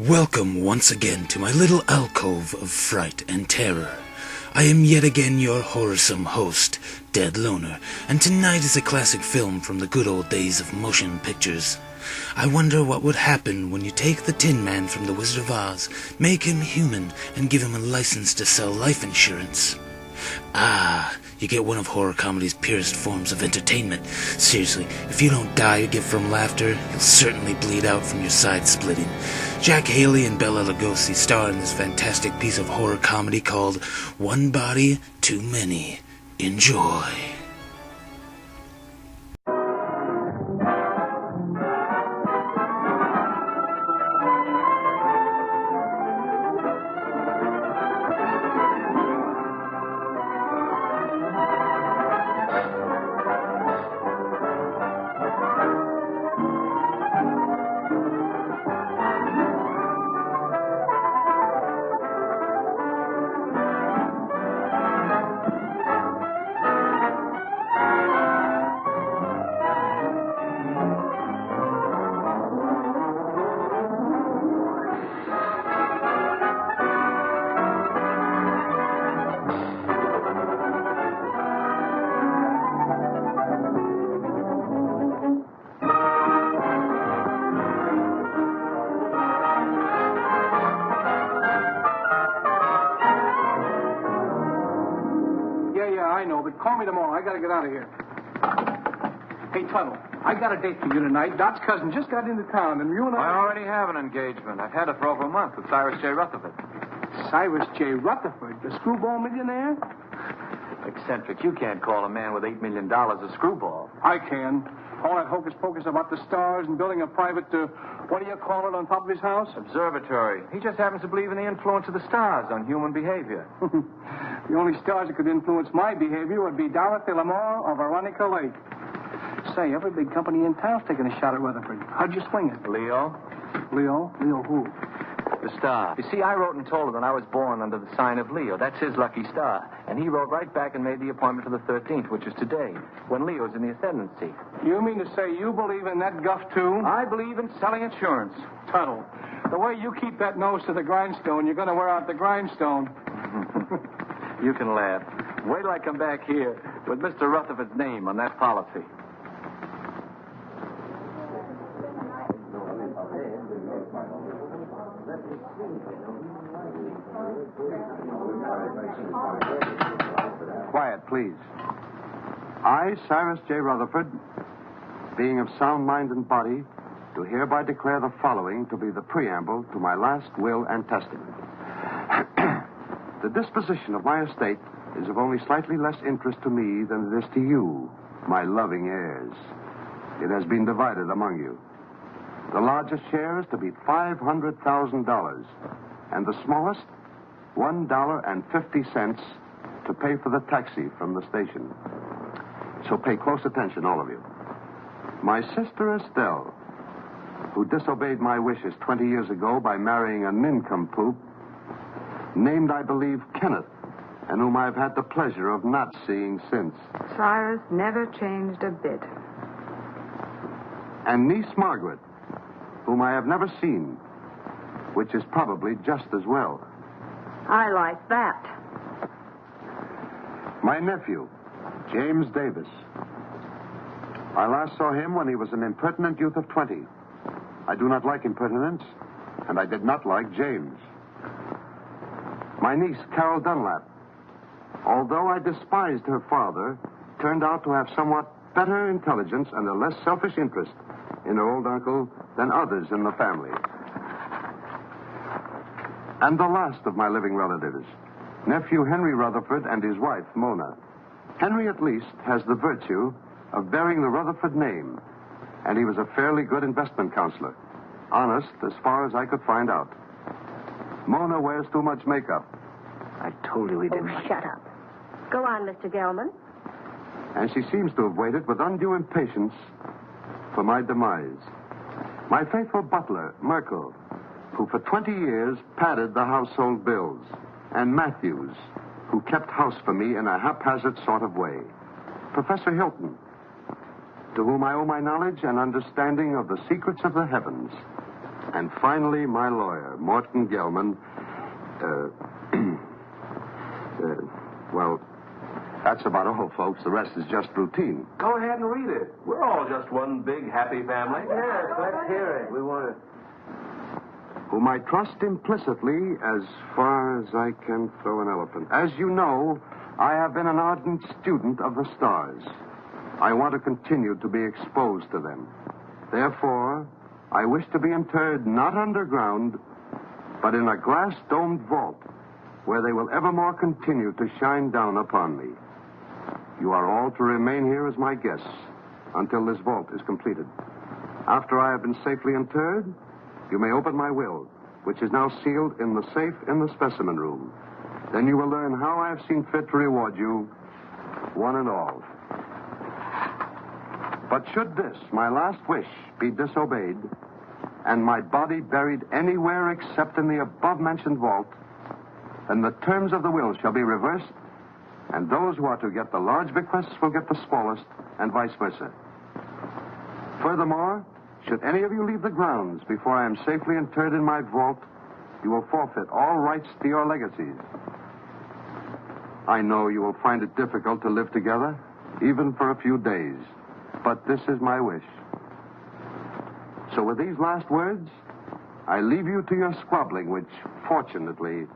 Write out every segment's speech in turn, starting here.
Welcome once again to my little alcove of fright and terror. I am yet again your whoresome host, Dead Loner, and tonight is a classic film from the good old days of motion pictures. I wonder what would happen when you take the Tin Man from The Wizard of Oz, make him human, and give him a license to sell life insurance. You get one of horror comedy's purest forms of entertainment. Seriously, if you don't die or give from laughter, you'll certainly bleed out from your side splitting. Jack Haley and Bela Lugosi star in this fantastic piece of horror comedy called One Body, Too Many. Enjoy. I know, but call me tomorrow. I gotta get out of here. Hey, Tuttle, I got a date for you tonight. Dot's cousin just got into town, and you and I already have an engagement. I've had it for over a month with Cyrus J. Rutherford. Cyrus J. Rutherford, the screwball millionaire? Eccentric. You can't call a man with $8 million a screwball. I can. All that hocus-pocus about the stars and building a private, what do you call it, on top of his house? Observatory. He just happens to believe in the influence of the stars on human behavior. The only stars that could influence my behavior would be Dorothy Lamour or Veronica Lake. Say, every big company in town's taking a shot at Rutherford. How'd you swing it? Leo? Leo? Leo who? The star. You see, I wrote and told him that I was born under the sign of Leo. That's his lucky star. And he wrote right back and made the appointment for the 13th, which is today, when Leo's in the ascendancy. You mean to say you believe in that guff, too? I believe in selling insurance. Tuttle, the way you keep that nose to the grindstone, you're going to wear out the grindstone. You can laugh. Wait till I come back here with Mr. Rutherford's name on that policy. Quiet, please. I, Cyrus J. Rutherford, being of sound mind and body, do hereby declare the following to be the preamble to my last will and testament. The disposition of my estate is of only slightly less interest to me than it is to you, my loving heirs. It has been divided among you. The largest share is to be $500,000, and the smallest, $1.50 to pay for the taxi from the station. So pay close attention, all of you. My sister Estelle, who disobeyed my wishes 20 years ago by marrying a nincompoop, named, I believe, Kenneth, and whom I've had the pleasure of not seeing since. Cyrus never changed a bit. And niece Margaret, whom I have never seen, which is probably just as well. I like that. My nephew, James Davis. I last saw him when he was an impertinent youth of 20. I do not like impertinence, and I did not like James. My niece, Carol Dunlap, although I despised her father, turned out to have somewhat better intelligence and a less selfish interest in her old uncle than others in the family. And the last of my living relatives, nephew Henry Rutherford and his wife, Mona. Henry, at least, has the virtue of bearing the Rutherford name, and he was a fairly good investment counselor. Honest, as far as I could find out. Mona wears too much makeup. I told you we didn't. Oh, shut up. Go on, Mr. Gelman. And she seems to have waited with undue impatience for my demise. My faithful butler, Merkel, who for 20 years padded the household bills, and Matthews, who kept house for me in a haphazard sort of way. Professor Hilton, to whom I owe my knowledge and understanding of the secrets of the heavens. And finally, my lawyer, Morton Gelman. Well, that's about all, folks. The rest is just routine. Go ahead and read it. We're all just one big happy family. Yes, let's hear it. We want to... Whom I trust implicitly as far as I can throw an elephant. As you know, I have been an ardent student of the stars. I want to continue to be exposed to them. Therefore, I wish to be interred not underground, but in a glass-domed vault where they will evermore continue to shine down upon me. You are all to remain here as my guests until this vault is completed. After I have been safely interred, you may open my will, which is now sealed in the safe in the specimen room. Then you will learn how I have seen fit to reward you, one and all. But should this, my last wish, be disobeyed, and my body buried anywhere except in the above-mentioned vault, then the terms of the will shall be reversed, and those who are to get the large bequests will get the smallest, and vice versa. Furthermore, should any of you leave the grounds before I am safely interred in my vault, you will forfeit all rights to your legacies. I know you will find it difficult to live together, even for a few days, but this is my wish. So with these last words, I leave you to your squabbling, which, fortunately,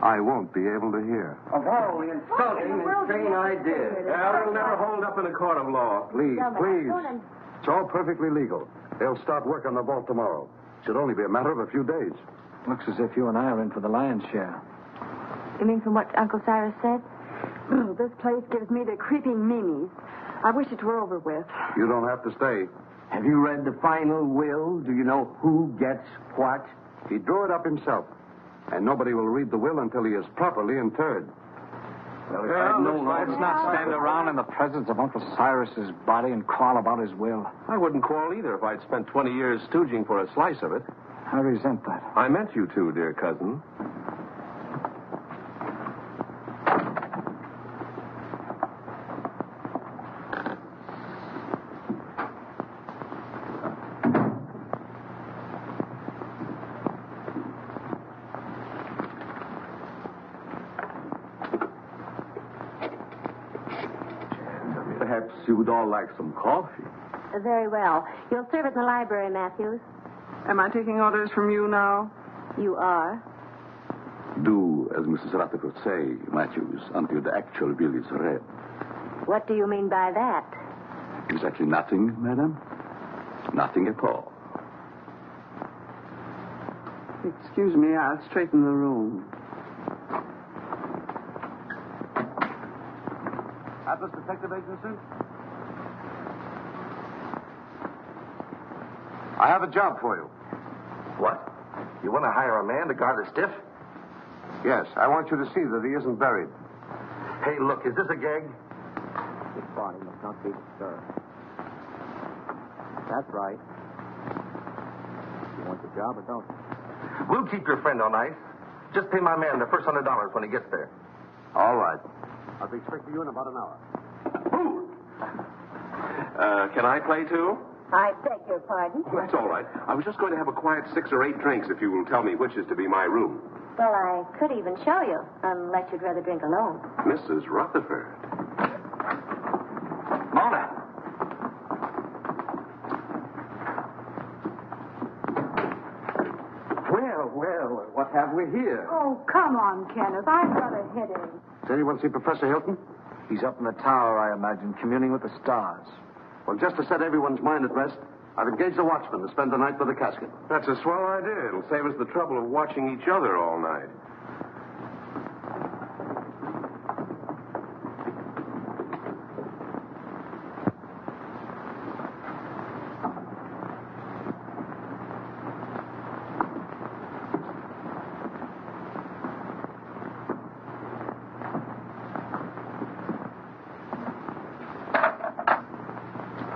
I won't be able to hear. Of all the insulting and insane ideas. Well, it'll never hold up in a court of law. Please, please. It's all perfectly legal. They'll start work on the vault tomorrow. Should only be a matter of a few days. Looks as if you and I are in for the lion's share. You mean from what Uncle Cyrus said? This place gives me the creeping meanies. I wish it were over with. You don't have to stay. Have you read the final will? Do you know who gets what? He drew it up himself. And nobody will read the will until he is properly interred. Well, let's not stand around in the presence of Uncle Cyrus's body and quarrel about his will. I wouldn't quarrel either if I'd spent 20 years stooging for a slice of it. I resent that. I meant you to, dear cousin. Perhaps you would all like some coffee. Very well. You'll serve it in the library, Matthews. Am I taking orders from you now? You are. Do as Mrs. Rutherford say, Matthews, until the actual bill is read. What do you mean by that? Exactly nothing, madam? Nothing at all. Excuse me, I'll straighten the room. Atlas Detective Agency? I have a job for you. What? You want to hire a man to guard a stiff? Yes, I want you to see that he isn't buried. Hey, look, is this a gag? His body must not be disturbed. That's right. You want the job or don't? We'll keep your friend on ice. Just pay my man the first $100 when he gets there. All right. I'll be expecting you in about an hour. Can I play too? I beg your pardon? That's all right. I was just going to have a quiet 6 or 8 drinks if you will tell me which is to be my room. Well, I could even show you, unless you'd rather drink alone. Mrs. Rutherford. Mona. Well, what have we here? Oh, come on, Kenneth. I've got a headache. Does anyone see Professor Hilton? He's up in the tower, I imagine, communing with the stars. Well, just to set everyone's mind at rest, I've engaged a watchman to spend the night with the casket. That's a swell idea. It'll save us the trouble of watching each other all night.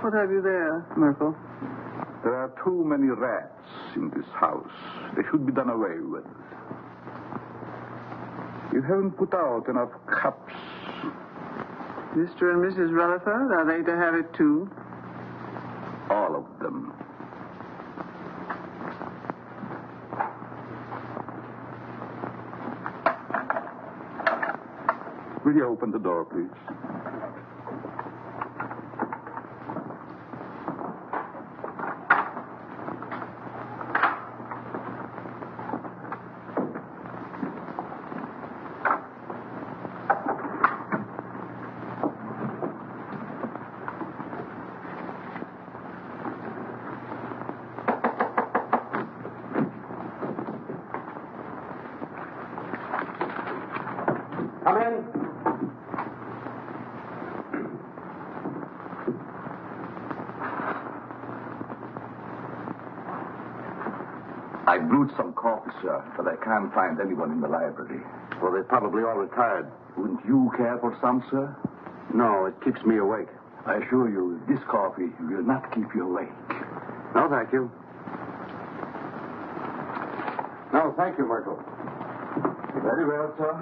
What have you there, Merkel? There are too many rats in this house. They should be done away with. You haven't put out enough cups. Mr. and Mrs. Rutherford, are they to have it too? All of them. Will you open the door, please? Come in. I brewed some coffee, sir, but I can't find anyone in the library. Well, they're probably all retired. Wouldn't you care for some, sir? No, it keeps me awake. I assure you, this coffee will not keep you awake. No, thank you. No, thank you, Merkel. Very well, sir.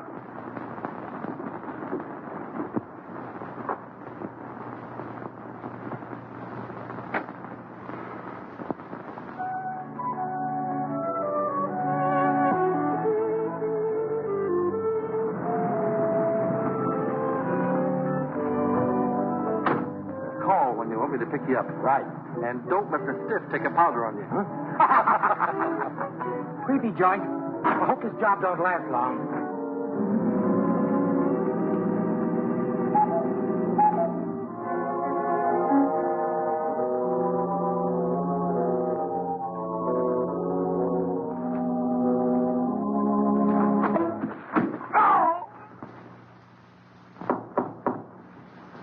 Call when you want me to pick you up. Right. And don't let the stiff take a powder on you. Creepy joint. I hope this job don't last long.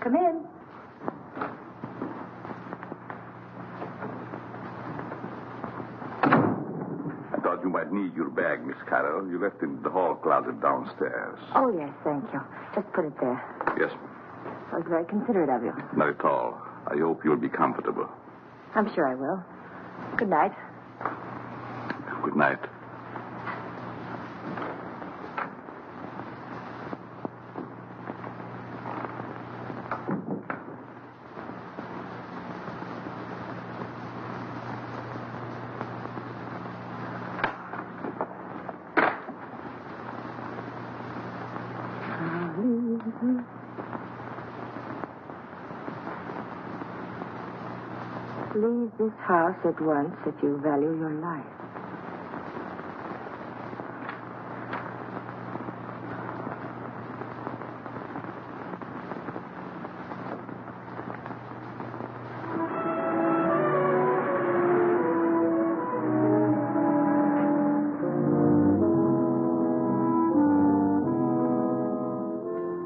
Come in. I thought you might need your bag, Miss Carroll. You left it in the hall closet downstairs. Oh, yes, thank you. Just put it there. Yes, That was very considerate of you. not at all. I hope you'll be comfortable. I'm sure I will. Good night. Good night. Leave this house at once if you value your life.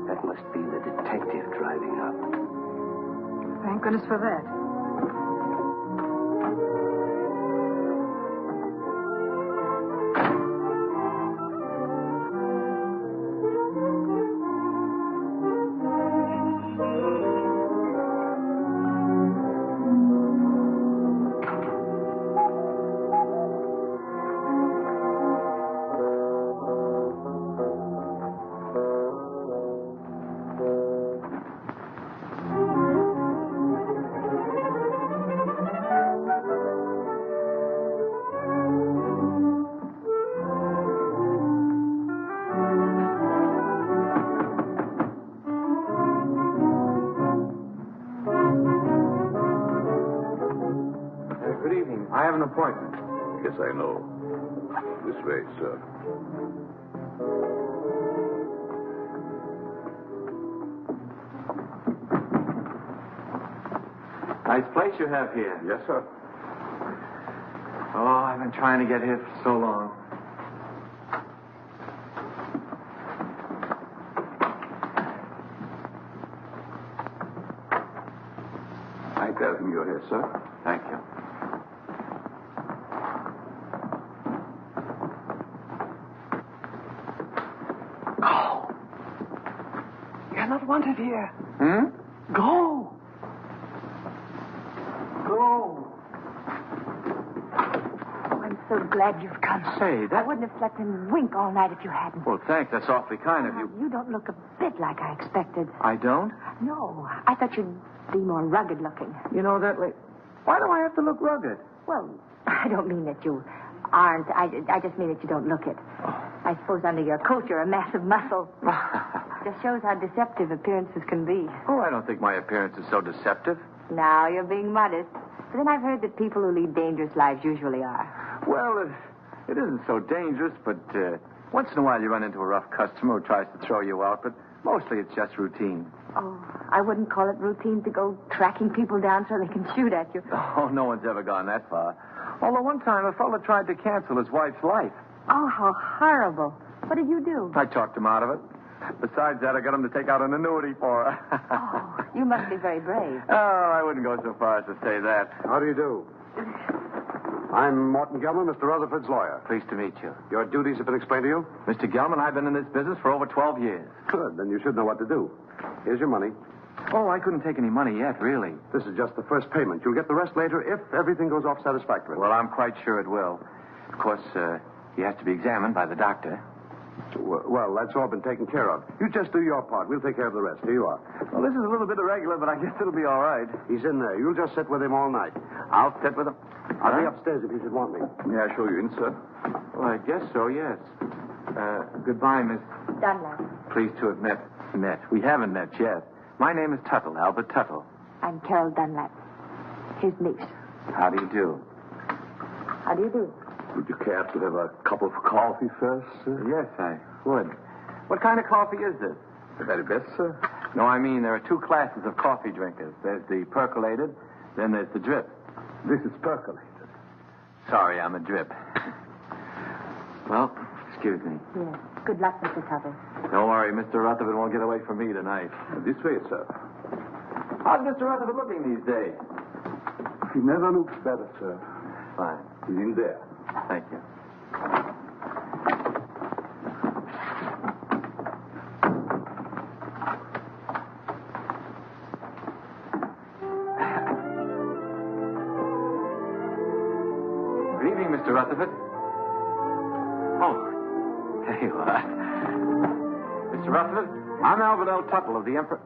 That must be the detective driving up. Thank goodness for that. Good evening. I have an appointment. Yes, I know. This way, sir. Nice place you have here. Yes, sir. Oh, I've been trying to get here for so long. I tell him you're here, sir. Thank you. Go. You're not wanted here. Hmm? Go. so glad you've come. Say, I wouldn't have slept a wink all night if you hadn't. Well, thanks. That's awfully kind of you. You don't look a bit like I expected. I don't? No, I thought you'd be more rugged looking. You know that way. Why do I have to look rugged? Well, I don't mean that you aren't. I just mean that you don't look it. I suppose under your coat you're a mass of muscle. Just shows how deceptive appearances can be. Oh, I don't think my appearance is so deceptive. Now you're being modest. But then I've heard that people who lead dangerous lives usually are. Well, it isn't so dangerous, but once in a while you run into a rough customer who tries to throw you out, but mostly it's just routine. Oh, I wouldn't call it routine to go tracking people down so they can shoot at you. Oh, no one's ever gone that far. Although one time a fellow tried to cancel his wife's life. Oh, how horrible. What did you do? I talked him out of it. Besides that, I got him to take out an annuity for her. Oh, you must be very brave. Oh, I wouldn't go so far as to say that. How do you do? I'm Morton Gelman, Mr. Rutherford's lawyer. Pleased to meet you. Your duties have been explained to you? Mr. Gelman, I've been in this business for over 12 years. Good. Then you should know what to do. Here's your money. Oh, I couldn't take any money yet, really. This is just the first payment. You'll get the rest later if everything goes off satisfactorily. Well, I'm quite sure it will. Of course, he has to be examined by the doctor. Well, that's all been taken care of. You just do your part. We'll take care of the rest. Here you are. Well, this is a little bit irregular, but I guess it'll be all right. He's in there. You'll just sit with him all night. I'll sit with him. I'll be upstairs if you should want me. May I show you in, sir? Well, I guess so, yes. Goodbye, Miss. Dunlap. Pleased to have met. We haven't met yet. My name is Tuttle, Albert Tuttle. I'm Carol Dunlap, his niece. How do you do? How do you do? Would you care to have a cup of coffee first, sir? Yes, I would. What kind of coffee is this? The very best, sir. No, I mean, there are two classes of coffee drinkers. There's the percolated, then there's the drip. This is percolated. Sorry, I'm a drip. Well, excuse me. Yes. Good luck, Mr. Tuttle. Don't worry, Mr. Rutherford won't get away from me tonight. This way, sir. How's Mr. Rutherford looking these days? He never looks better, sir. Fine. He's in there. Thank you. Good evening, Mr. Rutherford. Oh, there you are. Mr. Rutherford, I'm Albert L. Tuttle of the Emperor.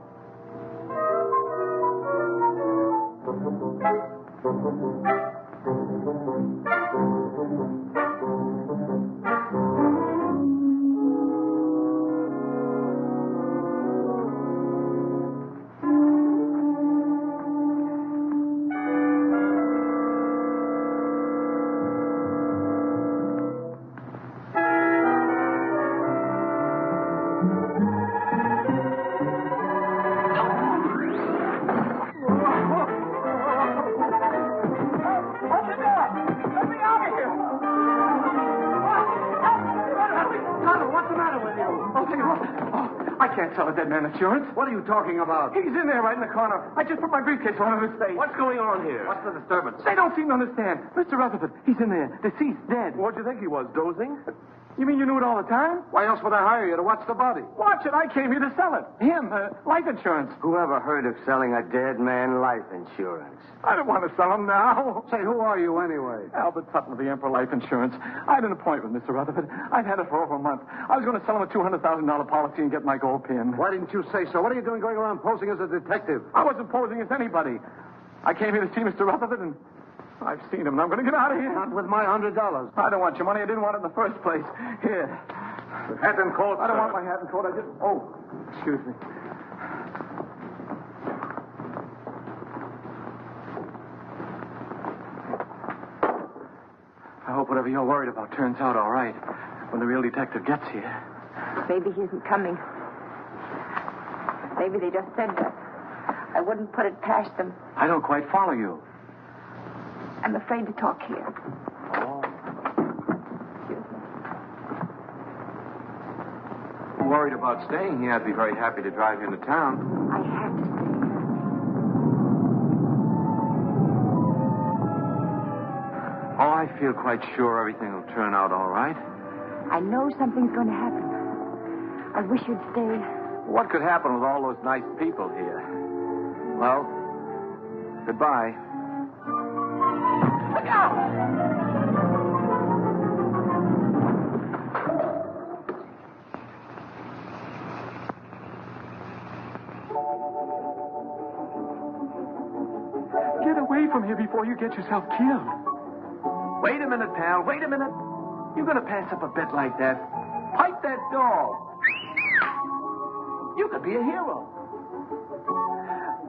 Tell a dead man insurance. What are you talking about? He's in there right in the corner. I just put my briefcase on his face. What's going on here? What's the disturbance? They don't seem to understand. Mr. Rutherford, he's in there. Deceased, dead. What'd you think he was, dozing? You mean you knew it all the time? Why else would I hire you to watch the body? Watch it. I came here to sell it. Him, life insurance. Whoever heard of selling a dead man life insurance? I don't want to sell him now. Say, who are you anyway? Albert Tuttle of the Emperor Life Insurance. I had an appointment with Mr. Rutherford. I've had it for over a month. I was going to sell him a $200,000 policy and get my gold pin. Why didn't you say so? What are you doing going around posing as a detective? I wasn't posing as anybody. I came here to see Mr. Rutherford, and I've seen him, and I'm going to get out of here. Not with my $100. I don't want your money. I didn't want it in the first place. Here. Hat and coat, I don't sir. want my hat and coat. I just... Oh, excuse me. I hope whatever you're worried about turns out all right when the real detective gets here. Maybe he isn't coming. Maybe they just said that. I wouldn't put it past them. I don't quite follow you. I'm afraid to talk here. Oh. Excuse me. Worried about staying here. I'd be very happy to drive you into town. I have to stay. Oh, I feel quite sure everything will turn out all right. I know something's going to happen. I wish you'd stay. What could happen with all those nice people here? Well, goodbye. Look out! from here before you get yourself killed. Wait a minute, pal. Wait a minute. You're going to pass up a bet like that. Pipe that dog. You could be a hero.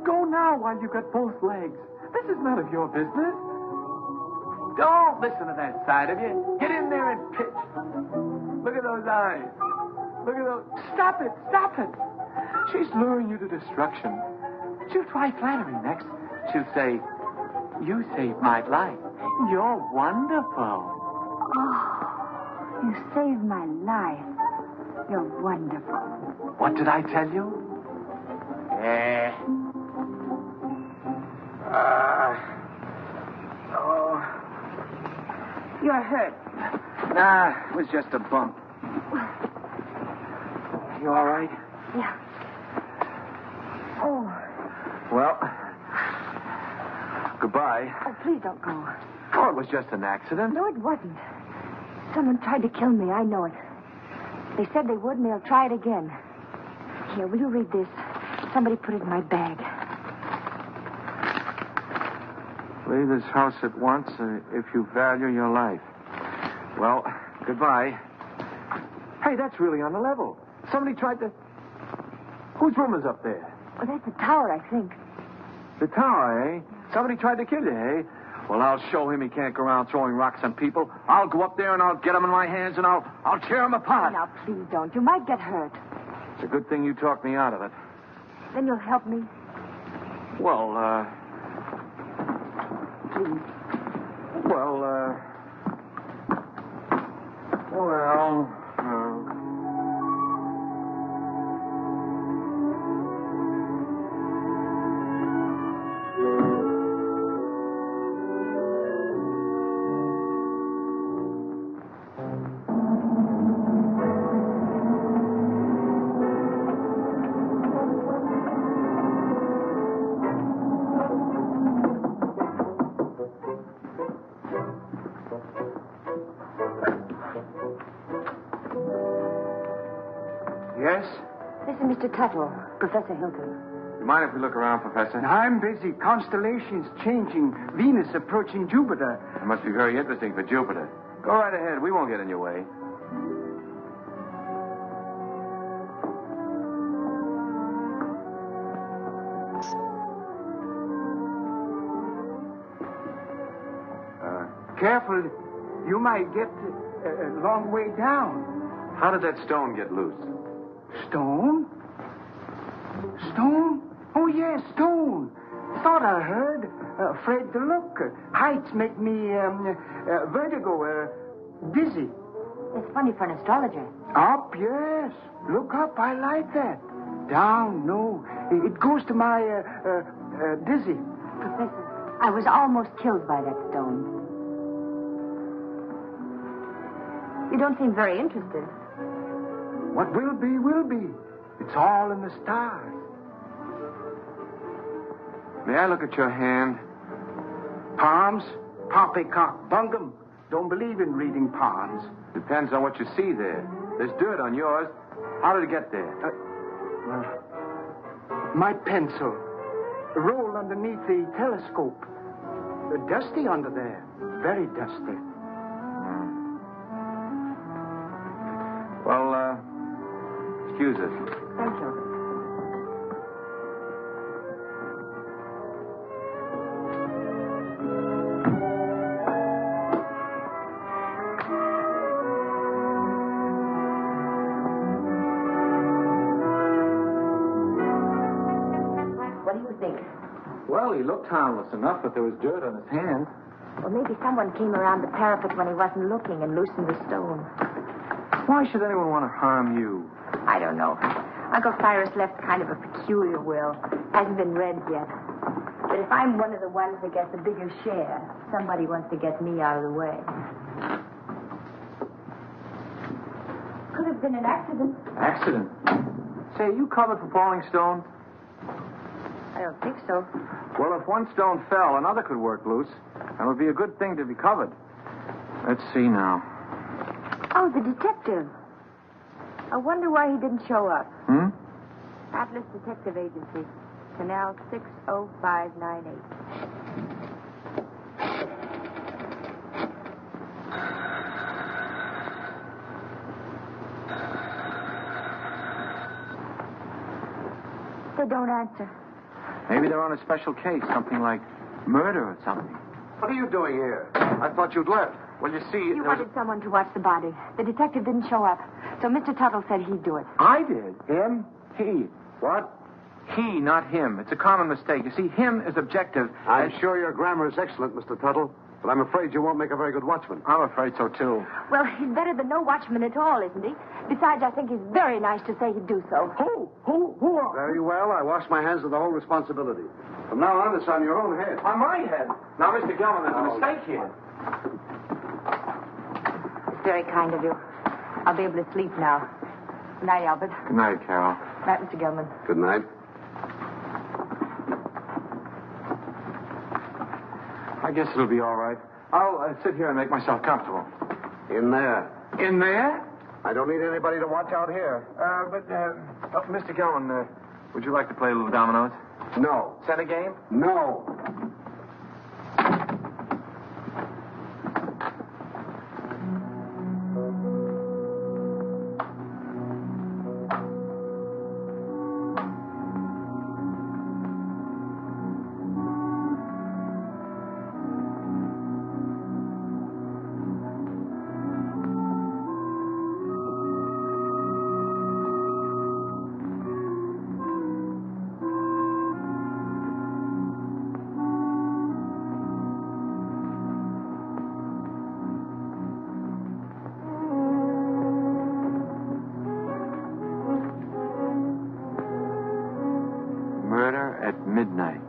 Go now while you got both legs. This is none of your business. Don't listen to that side of you. Get in there and pitch. Look at those eyes. Look at those. Stop it. Stop it. She's luring you to destruction. She'll try flattery next. She'll say, you saved my life. You're wonderful. Oh, you saved my life. You're wonderful. What did I tell you? Yeah. You're hurt. Nah, it was just a bump. You all right? Yeah. Oh. Well, goodbye. Oh, please don't go. Oh, it was just an accident. No, it wasn't. Someone tried to kill me. I know it. They said they would, and they'll try it again. Here, will you read this? Somebody put it in my bag. Leave this house at once if you value your life. Well, goodbye. Hey, that's really on the level. Somebody tried to... Whose room is up there? Oh, that's the tower, I think. The tower, eh? Somebody tried to kill you, eh? Well, I'll show him he can't go around throwing rocks on people. I'll go up there and I'll get him in my hands and I'll tear him apart. Now, please don't. You might get hurt. It's a good thing you talked me out of it. Then you'll help me? Well, Please. Well, Yes? This is Mr. Tuttle, Professor Hilton. You mind if we look around, Professor? I'm busy. Constellations changing. Venus approaching Jupiter. It must be very interesting for Jupiter. Go right ahead. We won't get in your way. Careful. You might get a long way down. How did that stone get loose? Stone? Stone? Oh, yes, stone. Thought I heard. Afraid to look. Heights make me vertigo, dizzy. It's funny for an astrologer. Up, yes. Look up. I like that. Down, no. It goes to my dizzy. Professor, I was almost killed by that stone. You don't seem very interested. What will be, will be. It's all in the stars. May I look at your hand? Palms? Poppycock bungum. Don't believe in reading palms. Depends on what you see there. There's dirt on yours. How did it get there? My pencil. Rolled underneath the telescope. Dusty under there. Very dusty. Well, excuse us. Thank you. What do you think? Well, he looked harmless enough, but there was dirt on his hand. Well, maybe someone came around the parapet when he wasn't looking and loosened the stone. Why should anyone want to harm you? I don't know. Uncle Cyrus left kind of a peculiar will. Hasn't been read yet. But if I'm one of the ones that gets a bigger share, somebody wants to get me out of the way. Could have been an accident. Accident? Say, are you covered for falling stones? I don't think so. Well, if one stone fell, another could work loose. And it would be a good thing to be covered. Let's see now. Oh, the detective. I wonder why he didn't show up. Atlas Detective Agency. Canal 60598. They don't answer. Maybe they're on a special case, something like murder or something. What are you doing here? I thought you'd left. Well, you see... You wanted someone to watch the body. The detective didn't show up. So Mr. Tuttle said he'd do it. I did. Him? He. What? He, not him. It's a common mistake. You see, him is objective. I'm sure your grammar is excellent, Mr. Tuttle, but I'm afraid you won't make a very good watchman. I'm afraid so, too. Well, he's better than no watchman at all, isn't he? Besides, I think he's very nice to say he'd do so. Who are... Very well. I wash my hands of the whole responsibility. From now on, it's on your own head. On my head. Now, Mr. Gelman, there's a mistake here. It's very kind of you. I'll be able to sleep now. Good night, Albert. Good night, Carol. Night, Mr. Gelman. Good night. I guess it'll be all right. I'll sit here and make myself comfortable. In there. In there? I don't need anybody to watch out here. Mr. Gelman, would you like to play a little dominoes? No. Set a game? No. Murder at midnight.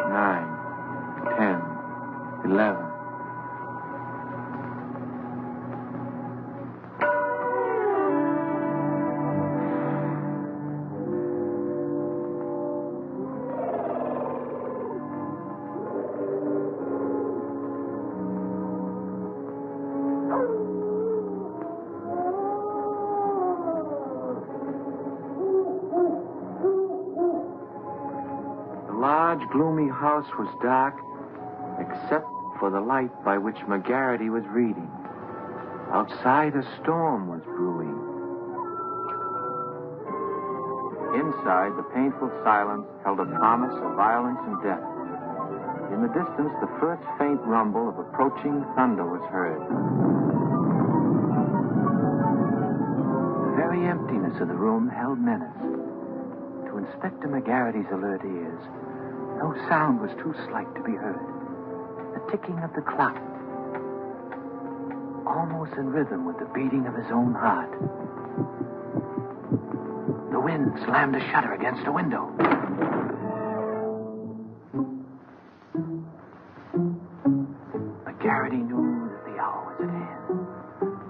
Nine, 10, 11. The large, gloomy house was dark, except for the light by which McGarity was reading. Outside, a storm was brewing. Inside, the painful silence held a promise of violence and death. In the distance, the first faint rumble of approaching thunder was heard. The very emptiness of the room held menace. To Inspector McGarity's alert ears, no sound was too slight to be heard. The ticking of the clock, almost in rhythm with the beating of his own heart. The wind slammed a shutter against a window. McGarity knew that the hour was at hand.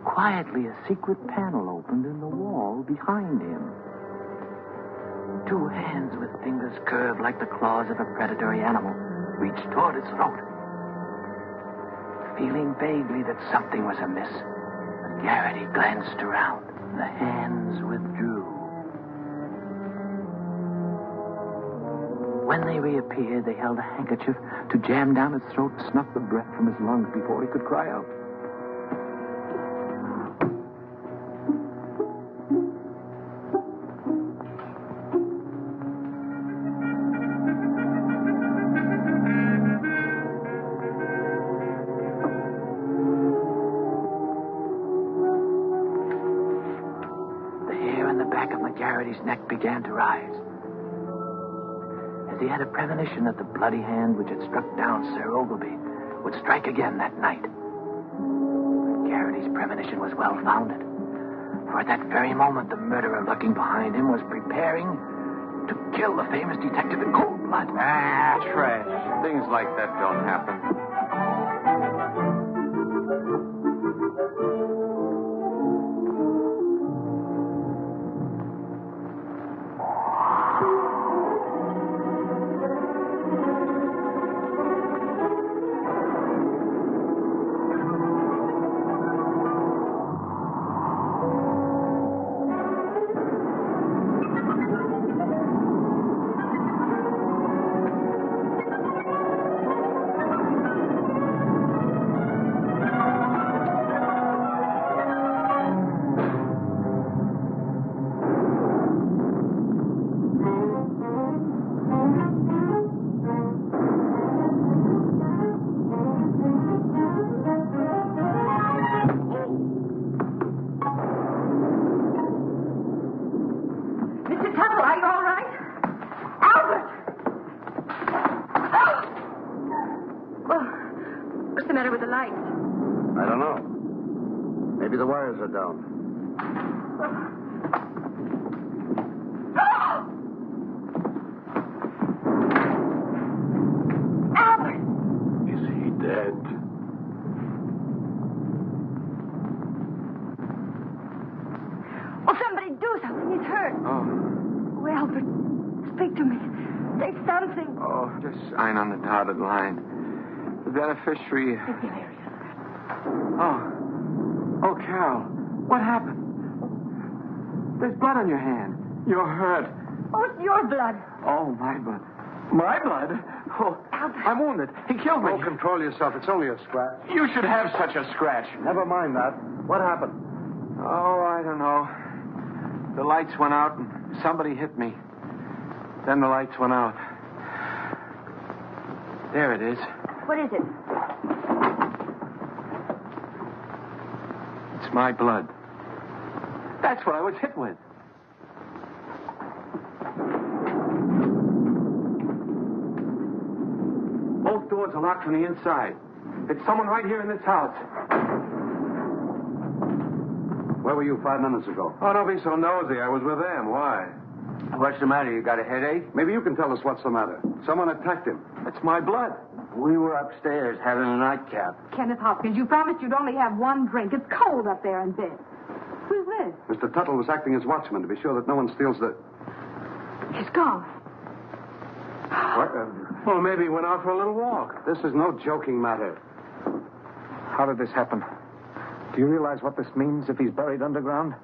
Quietly, a secret panel opened in the wall behind him. Two hands with fingers curved like the claws of a predatory animal reached toward his throat. Feeling vaguely that something was amiss, McGarity glanced around. The hands withdrew. When they reappeared, they held a handkerchief to jam down his throat and snuff the breath from his lungs before he could cry out. McGarity's neck began to rise. As he had a premonition that the bloody hand which had struck down Sir Ogilvy would strike again that night. McGarity's premonition was well-founded. For at that very moment, the murderer lurking behind him was preparing to kill the famous detective in cold blood. Ah, trash. Things like that don't happen. matter with the lights? I don't know. Maybe the wires are down. Albert! Is he dead? Oh, somebody do something. He's hurt. Oh. Oh, Albert, speak to me. Say something. Oh, just sign on the dotted line. The beneficiary. Oh, Carol. What happened? There's blood on your hand. You're hurt. Oh, it's your blood. Oh, my blood. My blood? Oh, Albert. I'm wounded. He killed me. Oh, control yourself. It's only a scratch. You should have such a scratch. Never mind that. What happened? Oh, I don't know. The lights went out and somebody hit me. Then the lights went out. There it is. What is it? It's my blood. That's what I was hit with. Both doors are locked from the inside. It's someone right here in this house. Where were you 5 minutes ago? Oh, don't be so nosy. I was with them. Why? What's the matter? You got a headache? Maybe you can tell us what's the matter. Someone attacked him. It's my blood. We were upstairs having a nightcap. Kenneth Hopkins, you promised you'd only have one drink. It's cold up there in bed. Who's this? Mr. Tuttle was acting as watchman to be sure that no one steals the... He's gone. What? Well, maybe he went out for a little walk. This is no joking matter. How did this happen? Do you realize what this means if he's buried underground?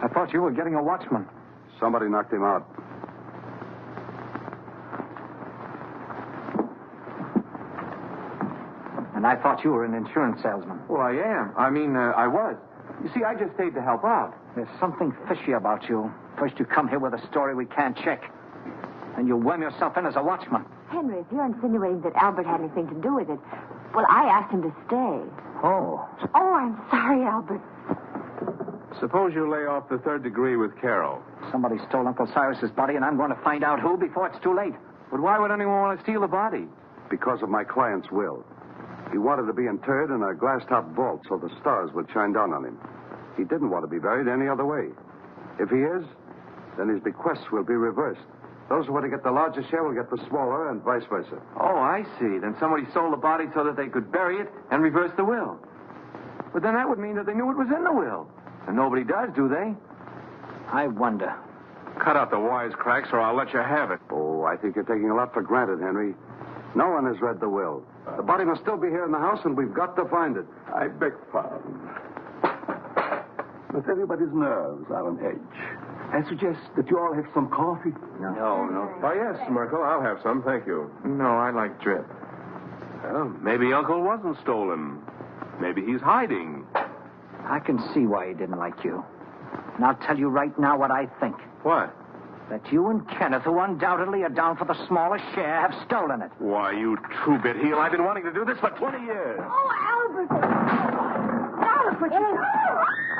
I thought you were getting a watchman. Somebody knocked him out. And I thought you were an insurance salesman. Well, I am. I was. You see, I just stayed to help out. There's something fishy about you. First you come here with a story we can't check. Then you worm yourself in as a watchman. Henry, if you're insinuating that Albert had anything to do with it, well, I asked him to stay. Oh. Oh, I'm sorry, Albert. Suppose you lay off the third degree with Carol. Somebody stole Uncle Cyrus's body, and I'm going to find out who before it's too late. But why would anyone want to steal the body? Because of my client's will. He wanted to be interred in a glass-top vault so the stars would shine down on him. He didn't want to be buried any other way. If he is, then his bequests will be reversed. Those who want to get the larger share will get the smaller, and vice versa. Oh, I see. Then somebody sold the body so that they could bury it and reverse the will. But then that would mean that they knew it was in the will. And nobody does, do they? I wonder. Cut out the wisecracks or I'll let you have it. Oh, I think you're taking a lot for granted, Henry. No one has read the will. The body must still be here in the house, and we've got to find it. I beg pardon. But everybody's nerves are on edge. I suggest that you all have some coffee. No. Oh, yes, Merkel, I'll have some, thank you. No, I like drip. Well, maybe Uncle wasn't stolen. Maybe he's hiding. I can see why he didn't like you. And I'll tell you right now what I think. What? That you and Kenneth, who undoubtedly are down for the smallest share, have stolen it. Why, you two-bit heel, I've been wanting to do this for 20 years. Oh, Albert. Albert, what you...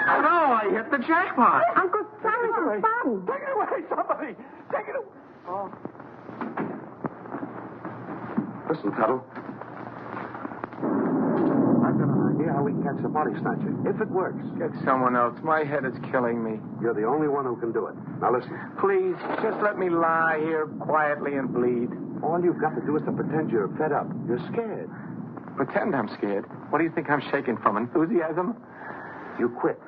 Oh, no, I hit the jackpot. Uncle Cyrus's body. Take it away, somebody. Take it away. Oh. Listen, Tuttle. I've got an idea how we can catch the body snatcher. If it works. Get someone else. My head is killing me. You're the only one who can do it. Now listen. Please, just let me lie here quietly and bleed. All you've got to do is to pretend you're fed up. You're scared. Pretend I'm scared. What do you think I'm shaking from? Enthusiasm? You quit.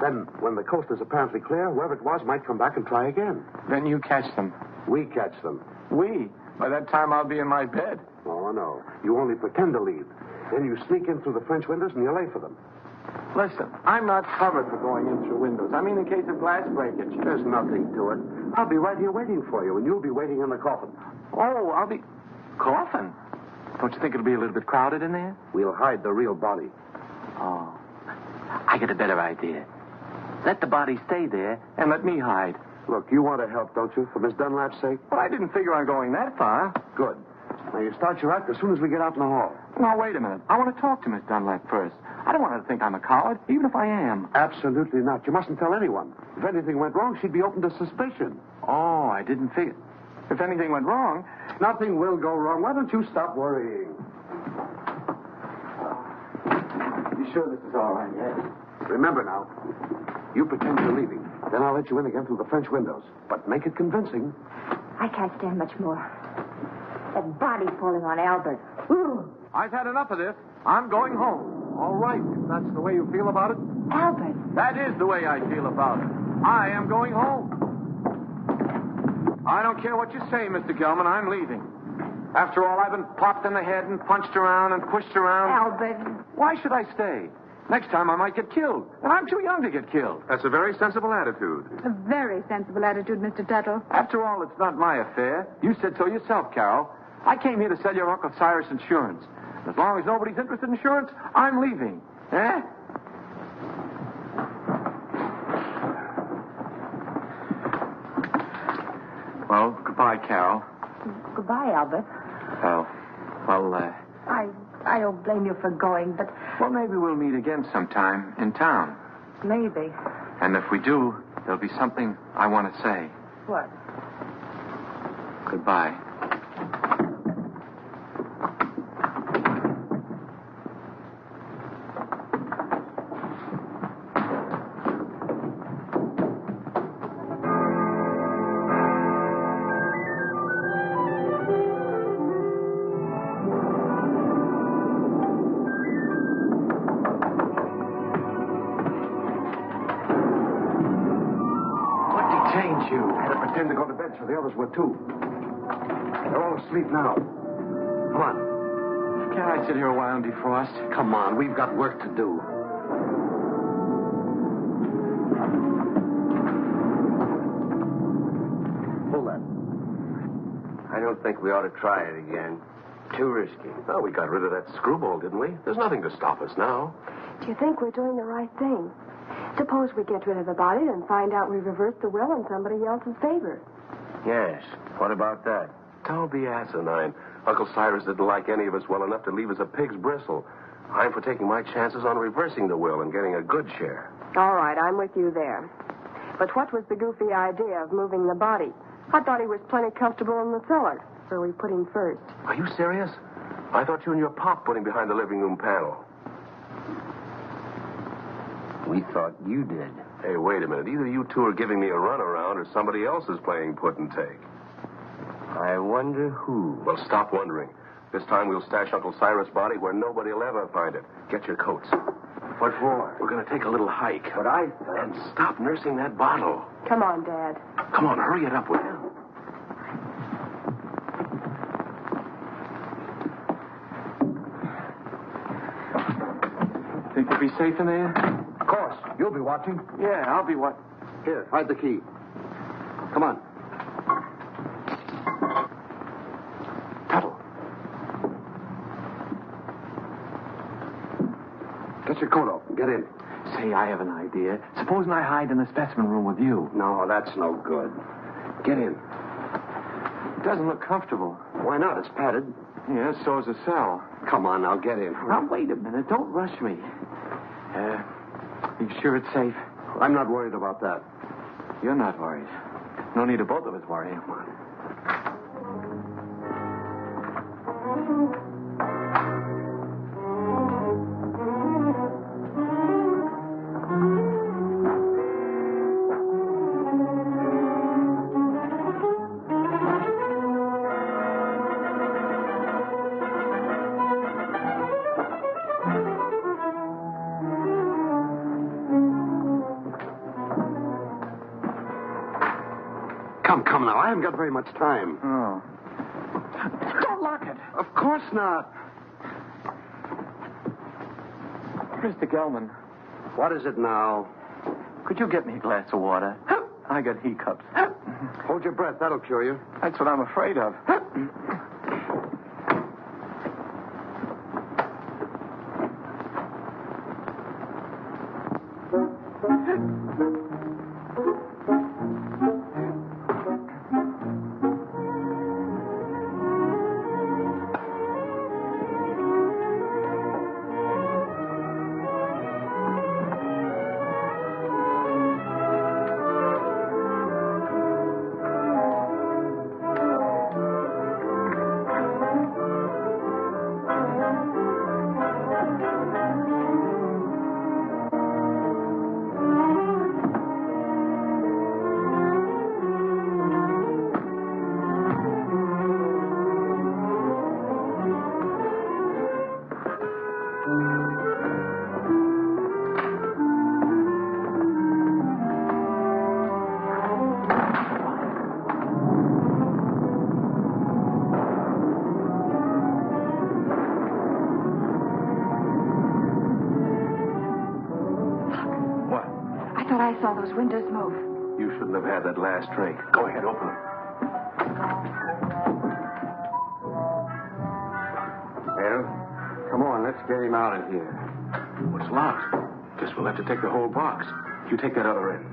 Then, when the coast is apparently clear, whoever it was might come back and try again. Then you catch them. We catch them. We? By that time, I'll be in my bed. Oh, no. You only pretend to leave. Then you sneak in through the French windows and you lay for them. Listen, I'm not covered for going in through windows. I mean, in case of glass breakage. There's nothing to it. I'll be right here waiting for you, and you'll be waiting in the coffin. Oh, I'll be... Coffin? Don't you think it'll be a little bit crowded in there? We'll hide the real body. Oh. I get a better idea. Let the body stay there and let me hide. Look, you want to help, don't you, for Miss Dunlap's sake? Well, I didn't figure on going that far. Good. Now, you start your act as soon as we get out in the hall. Now, wait a minute. I want to talk to Miss Dunlap first. I don't want her to think I'm a coward, even if I am. Absolutely not. You mustn't tell anyone. If anything went wrong, she'd be open to suspicion. Oh, I didn't figure. If anything went wrong... Nothing will go wrong. Why don't you stop worrying? sure this is all right, yes? Remember now, you pretend you're leaving. Then I'll let you in again through the French windows. But make it convincing. I can't stand much more. That body falling on Albert. Ooh. I've had enough of this. I'm going home. All right, if that's the way you feel about it. Albert. That is the way I feel about it. I am going home. I don't care what you say, Mr. Gelman. I'm leaving. After all, I've been popped in the head and punched around and pushed around. Albert. Why should I stay? Next time I might get killed. And I'm too young to get killed. That's a very sensible attitude. A very sensible attitude, Mr. Tuttle. After all, it's not my affair. You said so yourself, Carol. I came here to sell your Uncle Cyrus insurance. As long as nobody's interested in insurance, I'm leaving. Eh? Well, goodbye, Carol. Goodbye, Albert. Oh, well, I don't blame you for going, but well, maybe we'll meet again sometime in town. maybe. And if we do, there'll be something I want to say. What? Goodbye. To go to bed, so the others would too. They're all asleep now. Come on. Can't I sit here a while and defrost? Come on, we've got work to do. Pull that. I don't think we ought to try it again. Too risky. Well, we got rid of that screwball, didn't we? There's nothing to stop us now. Do you think we're doing the right thing? Suppose we get rid of the body and find out we reversed the will in somebody else's favor. Yes. What about that? Don't be asinine. Uncle Cyrus didn't like any of us well enough to leave us a pig's bristle. I'm for taking my chances on reversing the will and getting a good share. All right, I'm with you there. But what was the goofy idea of moving the body? I thought he was plenty comfortable in the cellar, so we put him first. Are you serious? I thought you and your pop put him behind the living room panel. We thought you did. Hey, wait a minute. Either you two are giving me a runaround or somebody else is playing put and take. I wonder who. Well, stop wondering. This time we'll stash Uncle Cyrus' body where nobody will ever find it. Get your coats. What for? We're going to take a little hike. But I... And stop nursing that bottle. Come on, Dad. Come on, hurry it up, will you? Think you'll be safe in there? Of course. You'll be watching. Yeah, I'll be what? Here, hide the key. Come on. Tuttle. Get your coat off and get in. Say, I have an idea. Supposing I hide in the specimen room with you. No, that's no good. Get in. It doesn't look comfortable. Why not? It's padded. Yeah, so's a cell. Come on, now get in. Now, wait a minute. Don't rush me. You sure it's safe? I'm not worried about that. You're not worried. No need of both of us worrying. Come on. Come now. I haven't got very much time. Oh. Don't lock it. Of course not. Mr. Gelman. What is it now? Could you get me a glass of water? I got hiccups. Hold your breath. That'll cure you. That's what I'm afraid of. I saw those windows move. You shouldn't have had that last drink. Go ahead, open them. Well, come on, let's get him out of here. Well, it's locked. Guess we'll have to take the whole box. You take that other end.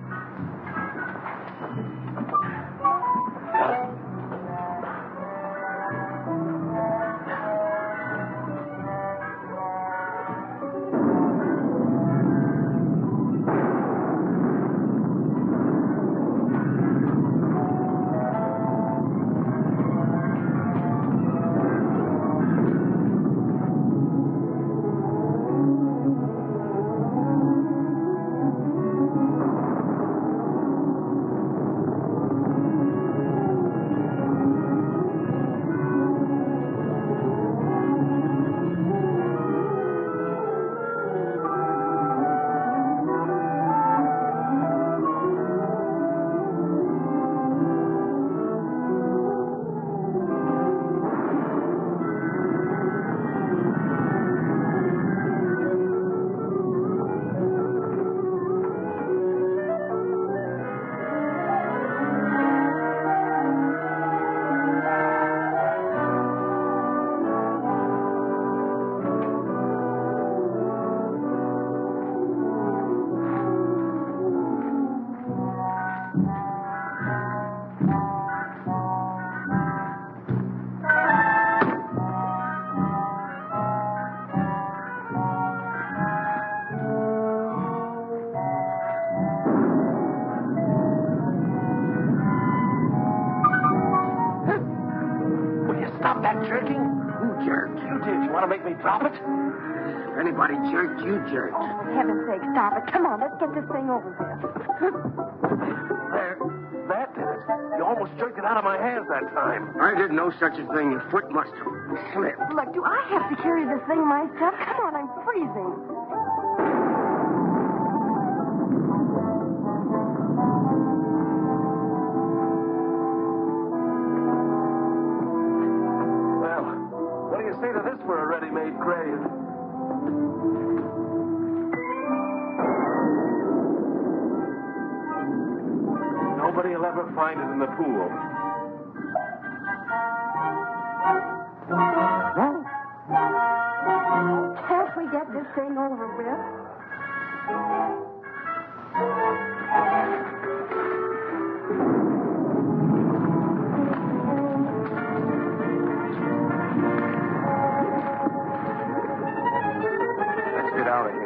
Stop that jerking. Who jerked? You did. You want to make me drop it? If anybody jerked, you jerked. Oh, for heaven's sake, stop it. Come on, let's get this thing over with. There. That did it. You almost jerked it out of my hands that time. I did no such a thing. Your foot must have slipped. Look, do I have to carry this thing myself? Come on, I'm freezing. What do you say to this for a ready-made grave? Nobody will ever find it in the pool. Can't we get this thing over with? Get out of here.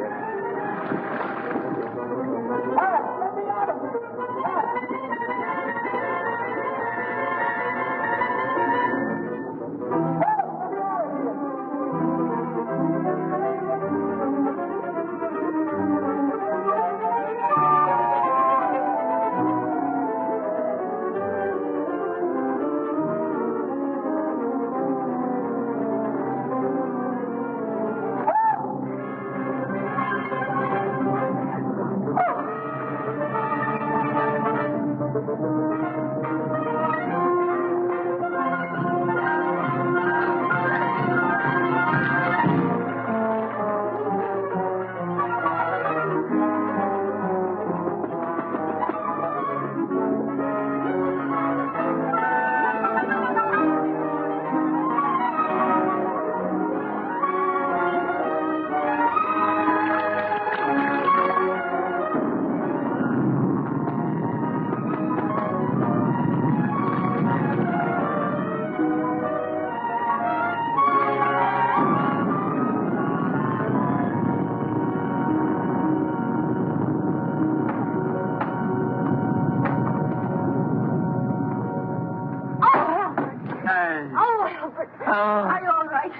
Are you all right?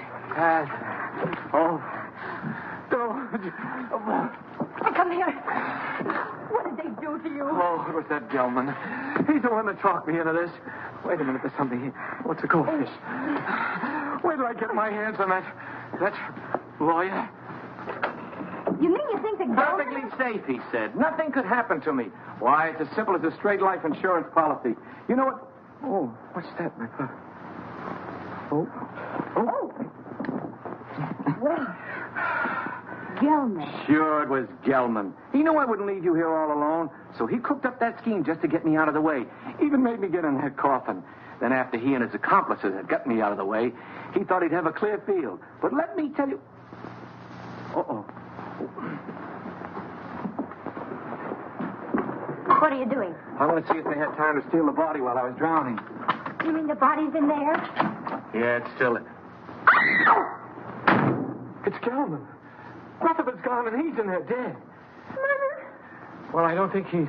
Come here. What did they do to you? Oh, it was that Gelman. He's the one that talked me into this. Wait a minute, there's something here. What's a goldfish? Wait till I get my hands on that lawyer. You mean you think that Perfectly safe, he said. Nothing could happen to me. Why, it's as simple as a straight life insurance policy. You know what? Oh, what's that, my father? Oh. Well, Gelman. Sure, it was Gelman. He knew I wouldn't leave you here all alone, so he cooked up that scheme just to get me out of the way. Even made me get in that coffin. Then after he and his accomplices had got me out of the way, he thought he'd have a clear field. But let me tell you... Uh-oh. What are you doing? I want to see if they had time to steal the body while I was drowning. You mean the body's in there? Yeah, it's still... It's Gelman. Rutherford's gone and he's in there dead. Murder? Well, I don't think he'd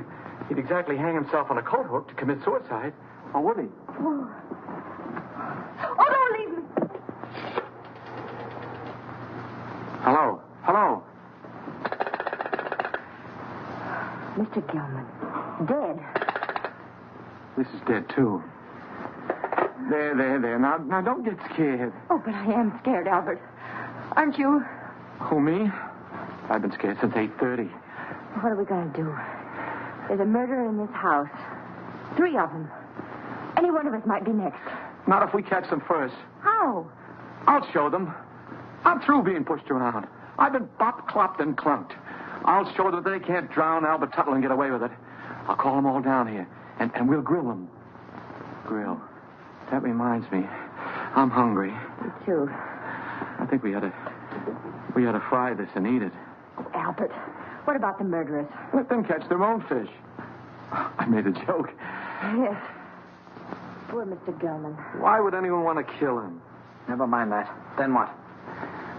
exactly hang himself on a coat hook to commit suicide. Or would he? Oh, don't leave me. Hello? Hello? Mr. Gelman. Dead. This is dead, too. There. Now, don't get scared. Oh, but I am scared, Albert. Aren't you? Who, me? I've been scared since 8:30. What are we going to do? There's a murderer in this house. 3 of them. Any one of us might be next. Not if we catch them first. How? I'll show them. I'm through being pushed around. I've been bopped, clopped, and clunked. I'll show them that they can't drown Albert Tuttle and get away with it. I'll call them all down here, and we'll grill them. Grill. That reminds me. I'm hungry. Me too. I think we ought to fry this and eat it. Oh, Albert, what about the murderers? Let them catch their own fish. I made a joke. Yes. Poor Mr. Gelman. Why would anyone want to kill him? Never mind that. Then what?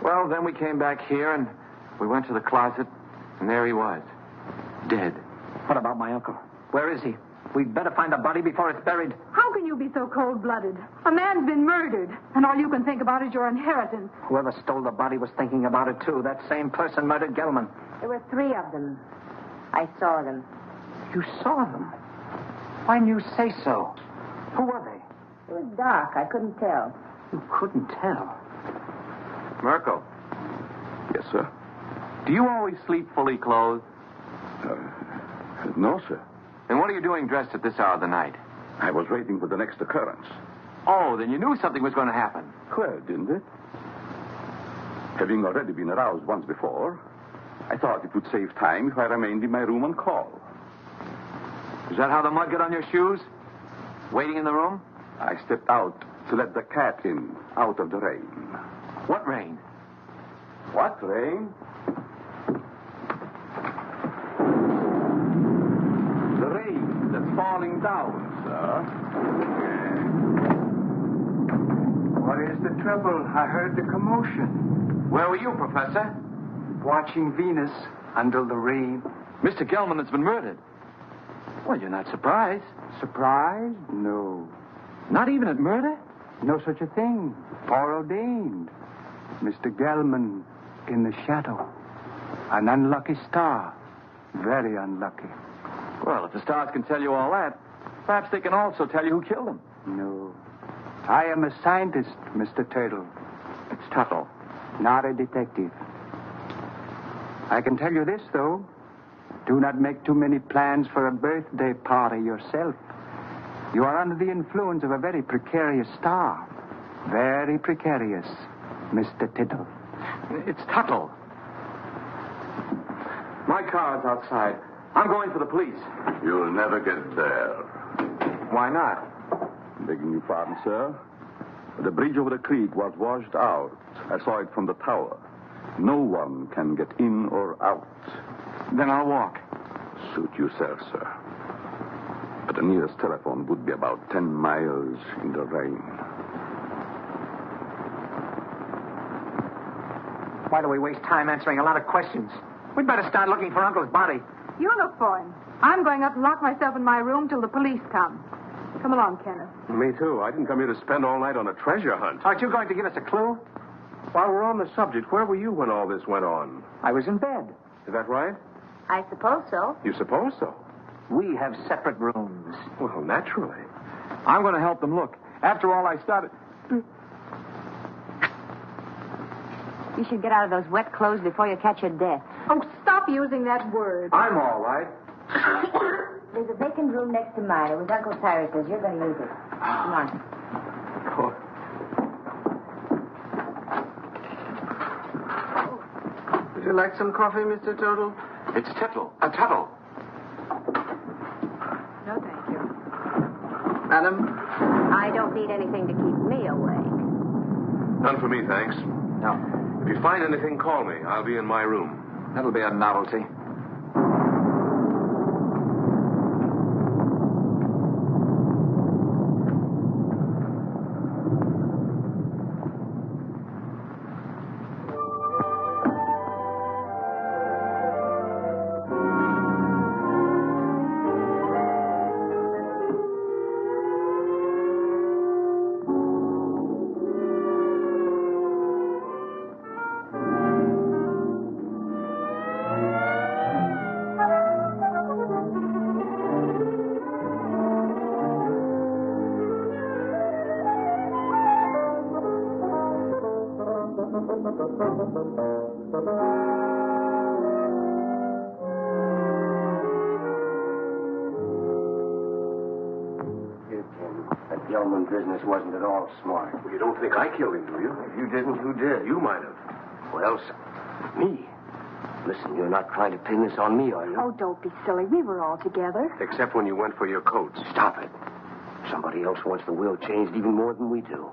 Well, then we came back here and we went to the closet, and there he was. Dead. What about my uncle? Where is he? We'd better find the body before it's buried. How can you be so cold-blooded? A man's been murdered, and all you can think about is your inheritance. Whoever stole the body was thinking about it, too. That same person murdered Gelman. There were 3 of them. I saw them. You saw them? Why didn't you say so? Who were they? It was dark. I couldn't tell. You couldn't tell? Merkel, Yes, sir. do you always sleep fully clothed? No, sir. And what are you doing dressed at this hour of the night? I was waiting for the next occurrence. Oh, then you knew something was going to happen. Well, didn't it? Having already been aroused once before, I thought it would save time if I remained in my room on call. Is that how the mud got on your shoes? Waiting in the room? I stepped out to let the cat in, out of the rain. What rain? What rain? The rain that's falling down, sir. What is the trouble? I heard the commotion. Where were you, Professor? Watching Venus under the rain. Mr. Gelman has been murdered. Well, you're not surprised. Surprised? No. Not even at murder? No such a thing. Foreordained. Mr. Gelman in the shadow. An unlucky star. Very unlucky. Well, if the stars can tell you all that, perhaps they can also tell you who killed him. No. I am a scientist, Mr. Turtle. It's Tuttle. Not a detective. I can tell you this, though. Do not make too many plans for a birthday party yourself. You are under the influence of a very precarious star. Very precarious, Mr. Tittle. It's Tuttle. My car's outside. I'm going for the police. You'll never get there. Why not? Begging your pardon, sir. The bridge over the creek was washed out. I saw it from the tower. No one can get in or out. Then I'll walk. Suit yourself, sir. But the nearest telephone would be about 10 miles in the rain. Why do we waste time answering a lot of questions? We'd better start looking for Uncle's body. You look for him. I'm going up and lock myself in my room till the police come. Come along, Kenneth. Me too. I didn't come here to spend all night on a treasure hunt. Aren't you going to give us a clue? While we're on the subject, where were you when all this went on? I was in bed. Is that right? I suppose so. You suppose so? We have separate rooms. Well, naturally. I'm going to help them look. After all, I started... You should get out of those wet clothes before you catch your death. Oh, stop using that word. I'm all right. There's a vacant room next to mine. It was Uncle Cyrus's. You're going to use it. Come on. Would you like some coffee, Mr. Tuttle? It's Tuttle. Tuttle. No, thank you. Madam? I don't need anything to keep me awake. None for me, thanks. No. If you find anything, call me. I'll be in my room. That'll be a novelty. That Gelman business wasn't at all smart. You don't think I killed him, do you? If you didn't, who did? You might have. Well, me. Listen, you're not trying to pin this on me, are you? Oh, don't be silly. We were all together. Except when you went for your coats. Stop it. Somebody else wants the will changed even more than we do.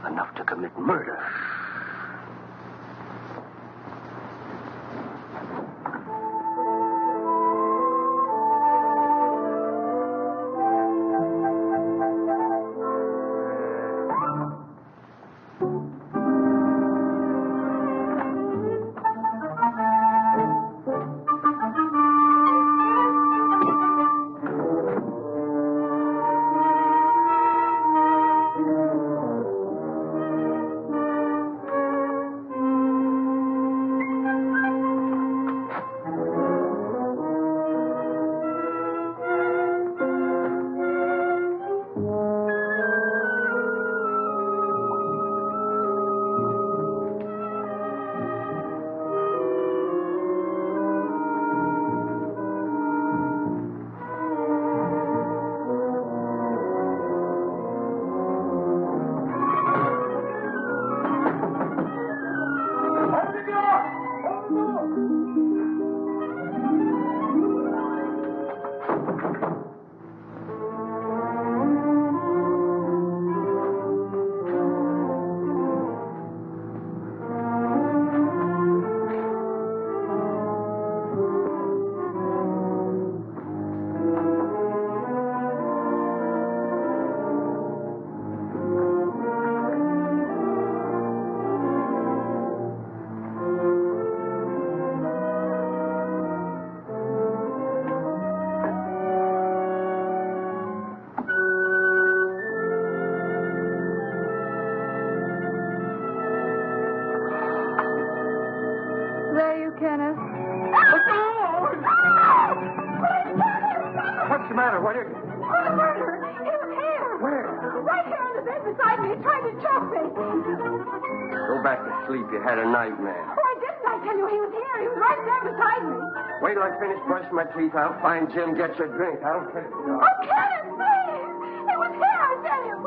Enough to commit murder. Kenneth. What's the matter? What is it? Oh, the murderer. He was here. Where? Right here in the bed beside me. He tried to choke me. Go back to sleep. You had a nightmare. Oh, I didn't. I tell you, he was here. He was right there beside me. Wait till I finish brushing my teeth. I'll find Jim, get your drink. I'll take it. Oh, Kenneth, please. He was here, I tell you.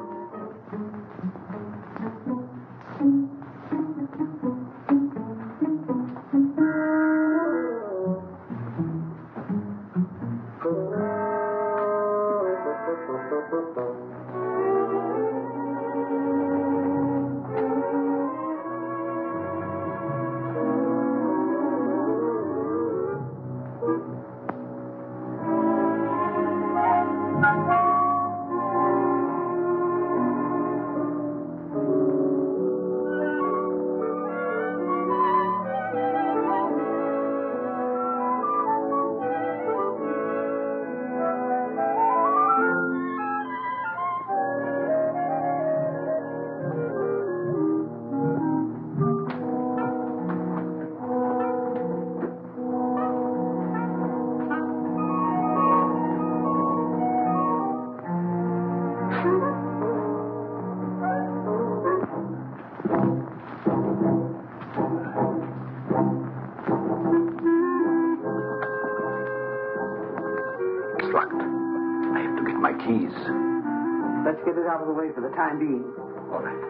Let's get it out of the way for the time being. All right.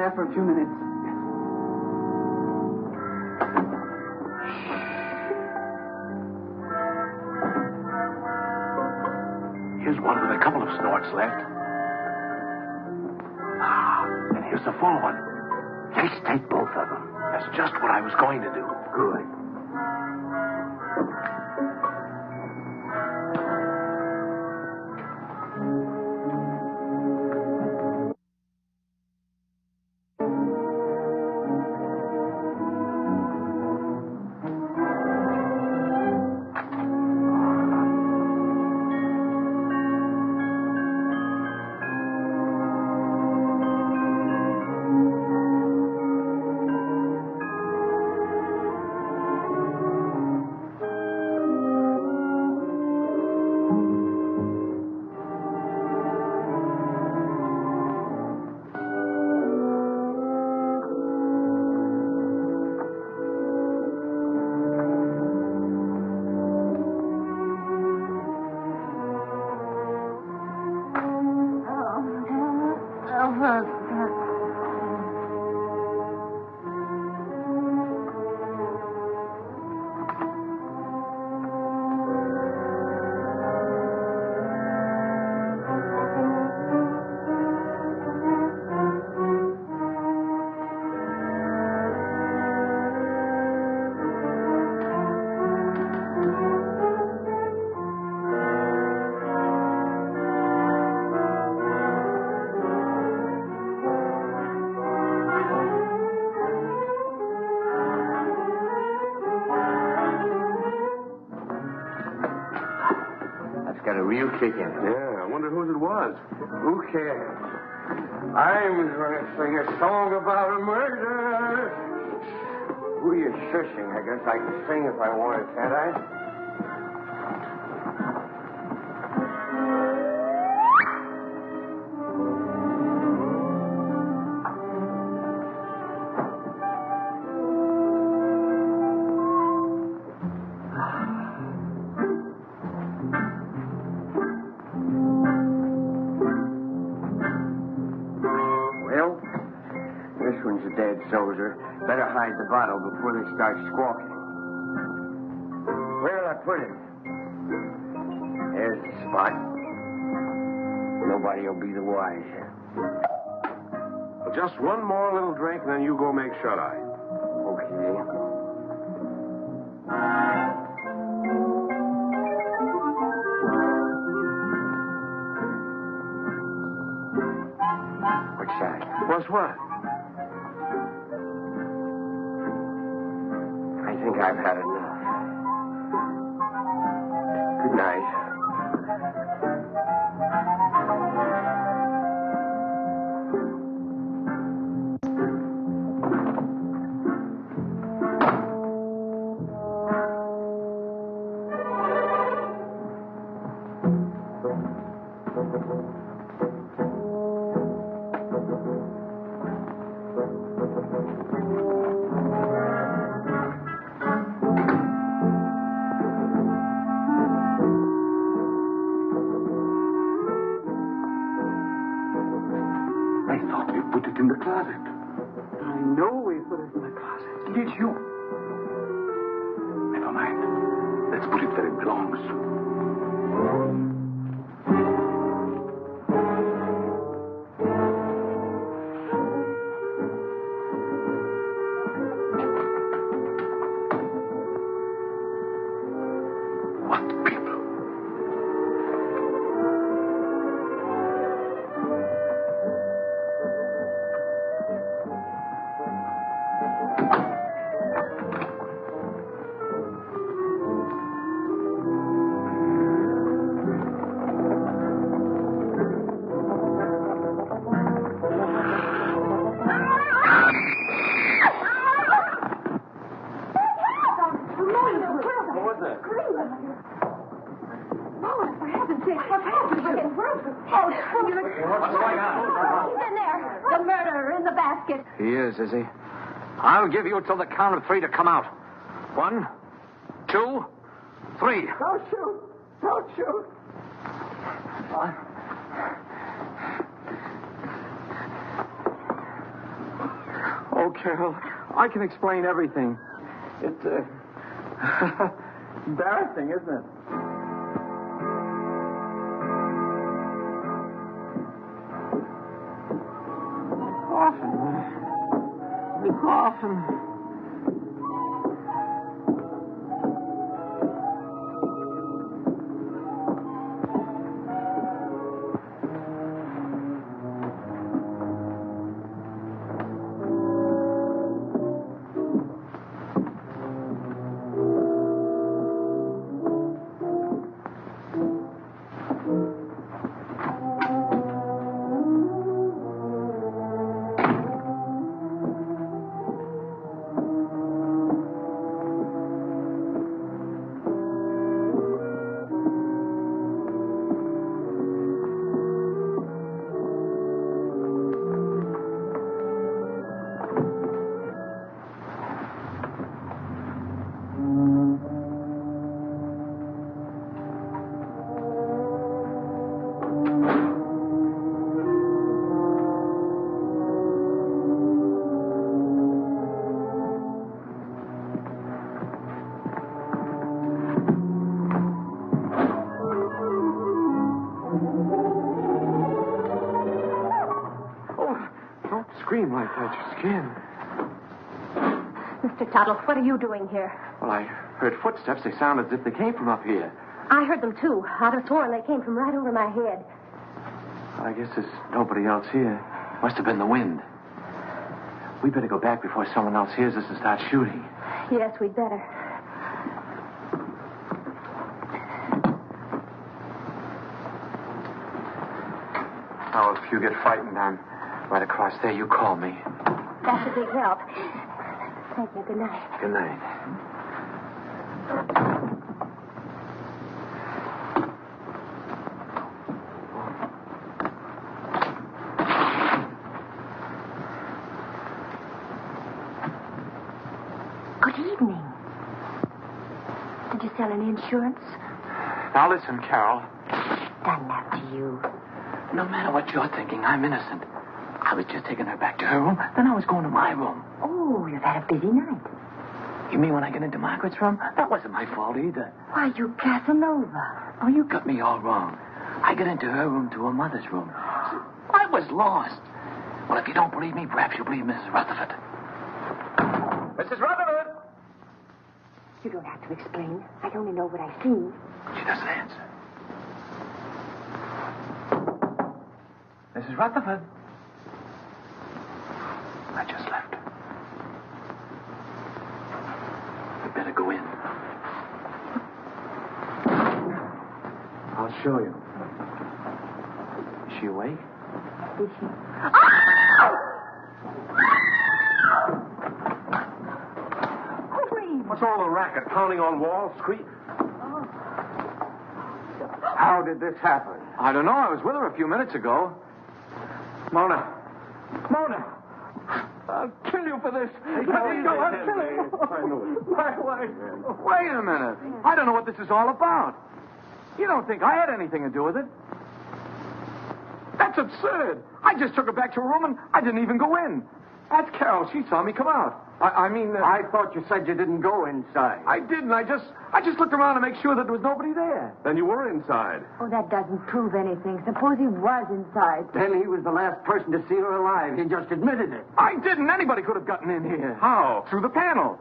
there for a few minutes. Here's one with a couple of snorts left. Ah, and here's the full one. Let's take both of them. That's just what I was going to do. Good. Got a real kick in it. Yeah, I wonder whose it was. Who cares? I'm going to sing a song about a murder. Who are you shushing? I guess I can sing if I wanted, can't I? Soldier. Better hide the bottle before they start squawking. Where'll I put it? There's the spot. Nobody will be the wiser. Well, just one more little drink, and then you go make shut-eye. Okay. What's that? What's what? I think I've had enough. Good night. Put it in the closet. I know we put it in the closet. Did you? Never mind. Let's put it where it belongs. What people? He is he? I'll give you till the count of 3 to come out. 1, 2, 3. Don't shoot! Don't shoot! Oh, Carol, I can explain everything. It's embarrassing, isn't it? Often. Scream like that, your skin. Mr. Tuttle, what are you doing here? Well, I heard footsteps. They sounded as if they came from up here. I heard them, too. I'd have sworn they came from right over my head. Well, I guess there's nobody else here. Must have been the wind. We better go back before someone else hears us and starts shooting. Yes, we'd better. Now, if you get frightened, I'm right across there. You call me. That's a big help. Thank you. Good night. Good night. Good evening. Did you sell any insurance? Now, listen, Carol. Done after you. No matter what you're thinking, I'm innocent. I was just taking her back to her room, then I was going to my room. Oh, you've had a busy night. You mean when I get into Margaret's room? That wasn't my fault either. Why, you Casanova. Oh, you got me all wrong. I got into her room to her mother's room. I was lost. Well, if you don't believe me, perhaps you'll believe Mrs. Rutherford. Mrs. Rutherford! You don't have to explain. I only know what I've seen. She doesn't answer. Mrs. Rutherford. I just left her. We better go in. I'll show you. Is she awake? Is she? What's all the racket? Pounding on walls, scream. How did this happen? I don't know. I was with her a few minutes ago. Mona! I'll kill you for this. Let me go. I'll kill you. Wait a minute. I don't know what this is all about. You don't think I had anything to do with it? That's absurd. I just took her back to her room and I didn't even go in. That's Carol. She saw me come out. I thought you said you didn't go inside. I didn't. I just looked around to make sure that there was nobody there. Then you were inside. Oh, that doesn't prove anything. Suppose he was inside. Then he was the last person to see her alive. He just admitted it. I didn't. Anybody could have gotten in here. How? Through the panel.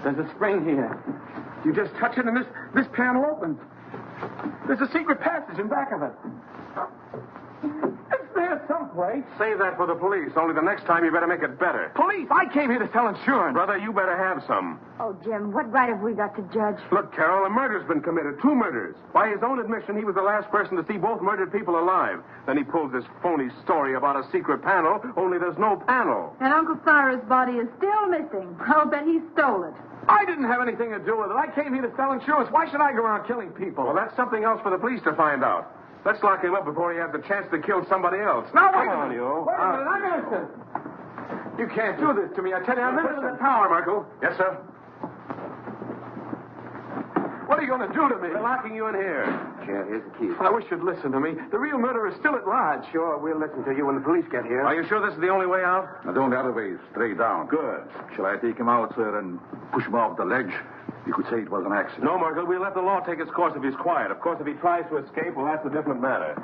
There's a spring here. You just touch it and this panel opens. There's a secret passage in back of it. It's there someplace. Save that for the police. Only the next time you better make it better. Police? I came here to sell insurance. Brother, you better have some. Oh, Jim, what right have we got to judge? Look, Carol, a murder's been committed. 2 murders. By his own admission, he was the last person to see both murdered people alive. Then he pulls this phony story about a secret panel, only there's no panel. And Uncle Cyrus' body is still missing. I'll bet he stole it. I didn't have anything to do with it. I came here to sell insurance. Why should I go around killing people? Well, that's something else for the police to find out. Let's lock him up before he has the chance to kill somebody else. Now, Come wait a on, minute. you. Wait a minute. I'm innocent. You can't do this to me. I tell you, I'm Put it in the innocent. tower, Merkel. Yes, sir. What are you going to do to me? We're locking you in here. Here, here's the key. I wish you'd listen to me. The real murderer is still at large. Sure, we'll listen to you when the police get here. Are you sure this is the only way out? Now, the only other way is straight down. Good. Shall I take him out, sir, and push him off the ledge? You could say it was an accident. No, Merkel, we'll let the law take its course if he's quiet. Of course, if he tries to escape, well, that's a different matter.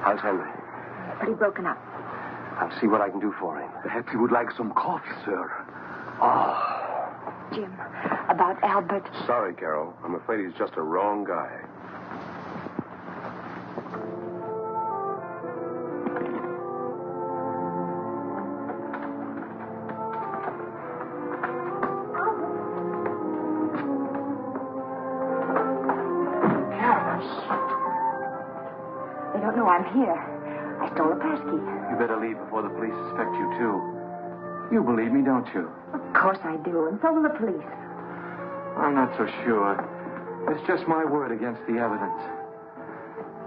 How's Henry? Pretty broken up. I'll see what I can do for him. Perhaps he would like some coffee, sir. Oh. Jim, about Albert. Sorry, Carol. I'm afraid he's just a wrong guy. They don't know I'm here. I stole a passkey. You better leave before the police suspect you, too. You believe me, don't you? Of course I do, and so will the police. I'm not so sure. It's just my word against the evidence.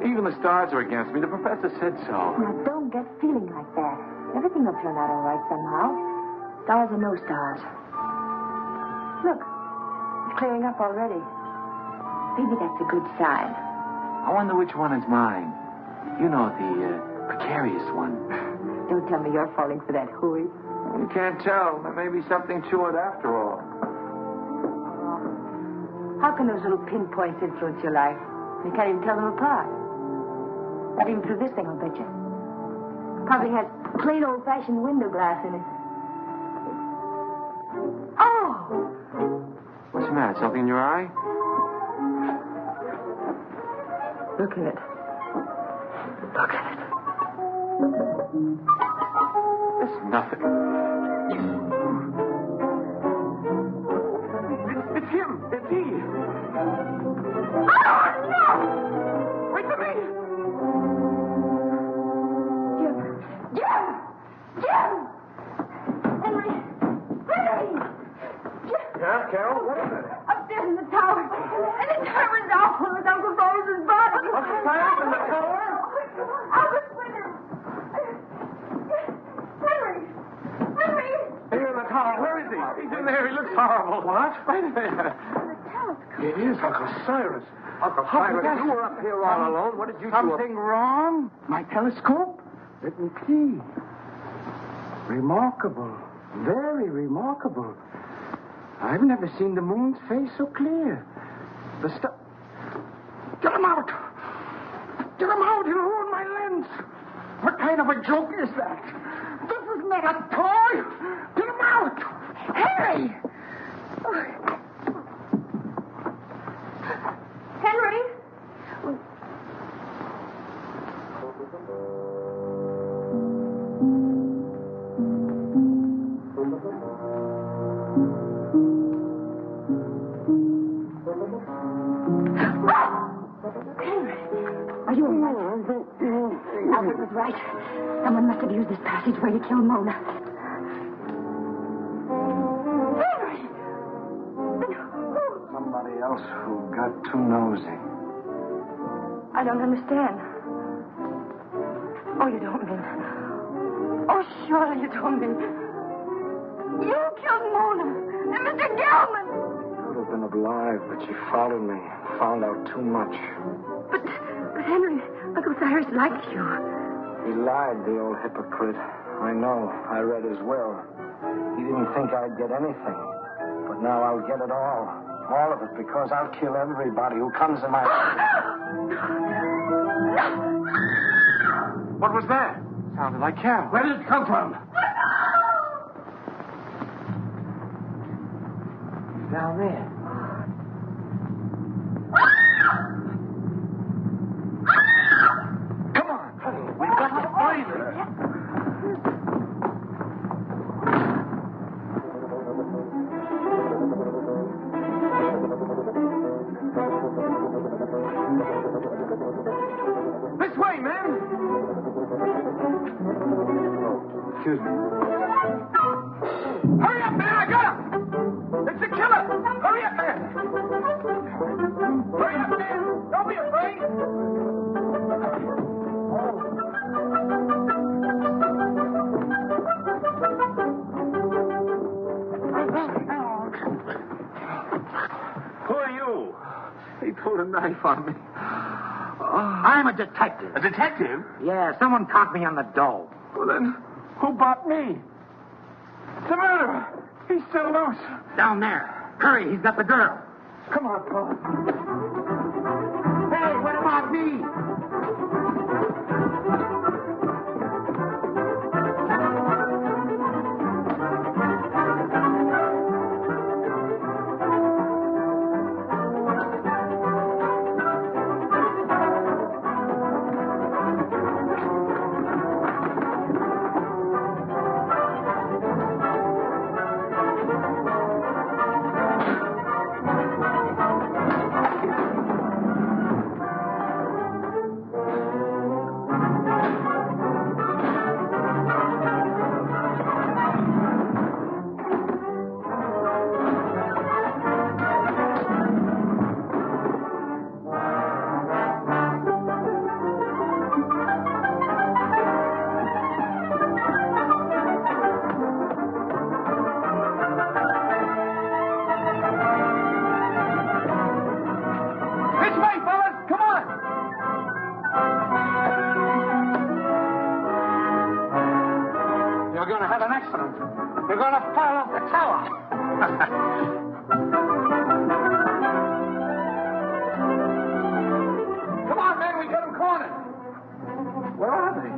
Even the stars are against me. The professor said so. Now, don't get feeling like that. Everything will turn out all right somehow. Stars or no stars. Look, it's clearing up already. Maybe that's a good sign. I wonder which one is mine. You know, the precarious one. Don't tell me you're falling for that hooey. You can't tell. There may be something to it after all. How can those little pinpoints influence your life? You can't even tell them apart. Not even through this thing, I'll bet you. Probably has plain old-fashioned window glass in it. Oh! What's the matter? Something in your eye? Look at it. Look at it. It's nothing. It's him. It's he. Oh, no! Wait for me. Jim! Henry! Yeah, Carol? What is it? Upstairs in the tower. And it's Herman's awful with Uncle Boris's body. Upstairs in the tower? Albert's with him. Henry! Here in the tower. Where is he? He's in there. He looks horrible. What? Right there. It is Uncle Cyrus. Uncle Cyrus, you were up here all alone. What did you do? Something wrong? My telescope? Let me see. Remarkable. Very remarkable. I've never seen the moon's face so clear. The stuff. Get him out! Get him out! He'll ruin my lens! What kind of a joke is that? This is not a toy! Get him out! Harry! Henry! Are you all right? Albert was right. Someone must have used this passageway to kill Mona. Henry! Somebody else who got too nosy. I don't understand. Oh, you don't mean... Oh, surely you don't mean... You killed Mona and Mr. Gelman! Could have been alive, but she followed me. Found out too much. But Henry, Uncle Cyrus likes you. He lied, the old hypocrite. I know. I read his will. He didn't think I'd get anything. But now I'll get it all. All of it, because I'll kill everybody who comes in my... What was that? Sounded like Carol. Where did it come from? Down there. Come on, honey. We've got to find her. This way, man. Oh, excuse me. do? He pulled a knife on me. I'm a detective. A detective? Yeah, someone caught me on the dole. Well, then, who bought me? The murderer. He's still loose. Down there. Hurry, he's got the girl. Come on, Paul. Hey, what about me? You're going to have an accident. You're going to fall off the tower. Come on, man, we got him cornered. Where are they?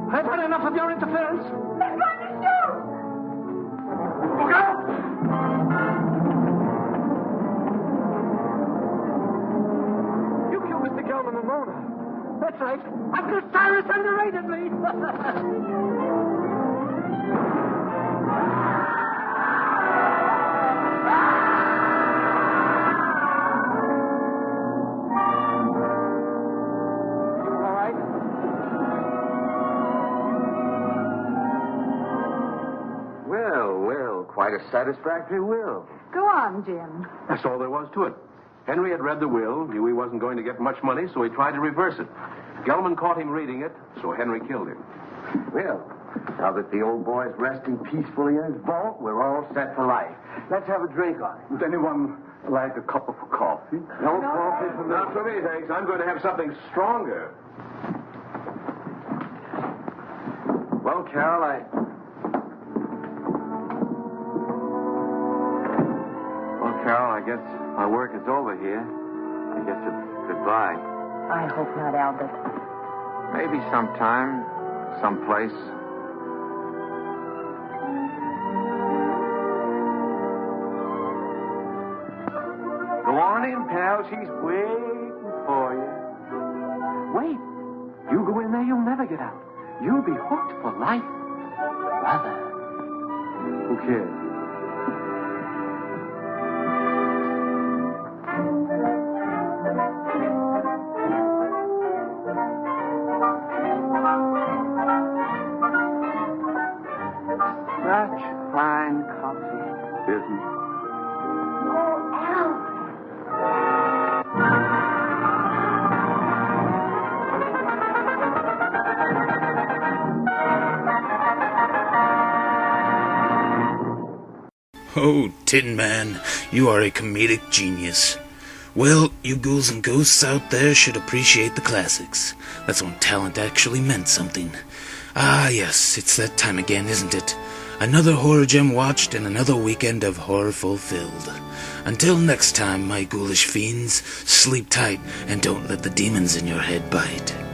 I've had enough of your interference. They're going to shoot! Look out! You killed Mr. Gelman and Mona. That's right. Uncle Cyrus underrated me. Quite a satisfactory will. Go on, Jim. That's all there was to it. Henry had read the will, knew he wasn't going to get much money, so he tried to reverse it. Gelman caught him reading it, so Henry killed him. Well, now that the old boy's resting peacefully in his vault, we're all set for life. Let's have a drink on it. Would anyone like a cup of coffee? No coffee for me. Not for me, thanks. I'm going to have something stronger. Well, Carol, Carol, I guess my work is over here. I guess it's goodbye. I hope not, Albert. Maybe sometime, someplace. go on in, pal. She's waiting for you. Wait. You go in there, you'll never get out. You'll be hooked for life. Brother. Who cares? Such fine coffee. Isn't it? Oh, Tin Man, you are a comedic genius. Well, you ghouls and ghosts out there should appreciate the classics. That's when talent actually meant something. Ah, yes, it's that time again, isn't it? Another horror gem watched and another weekend of horror fulfilled. Until next time, my ghoulish fiends, sleep tight and don't let the demons in your head bite.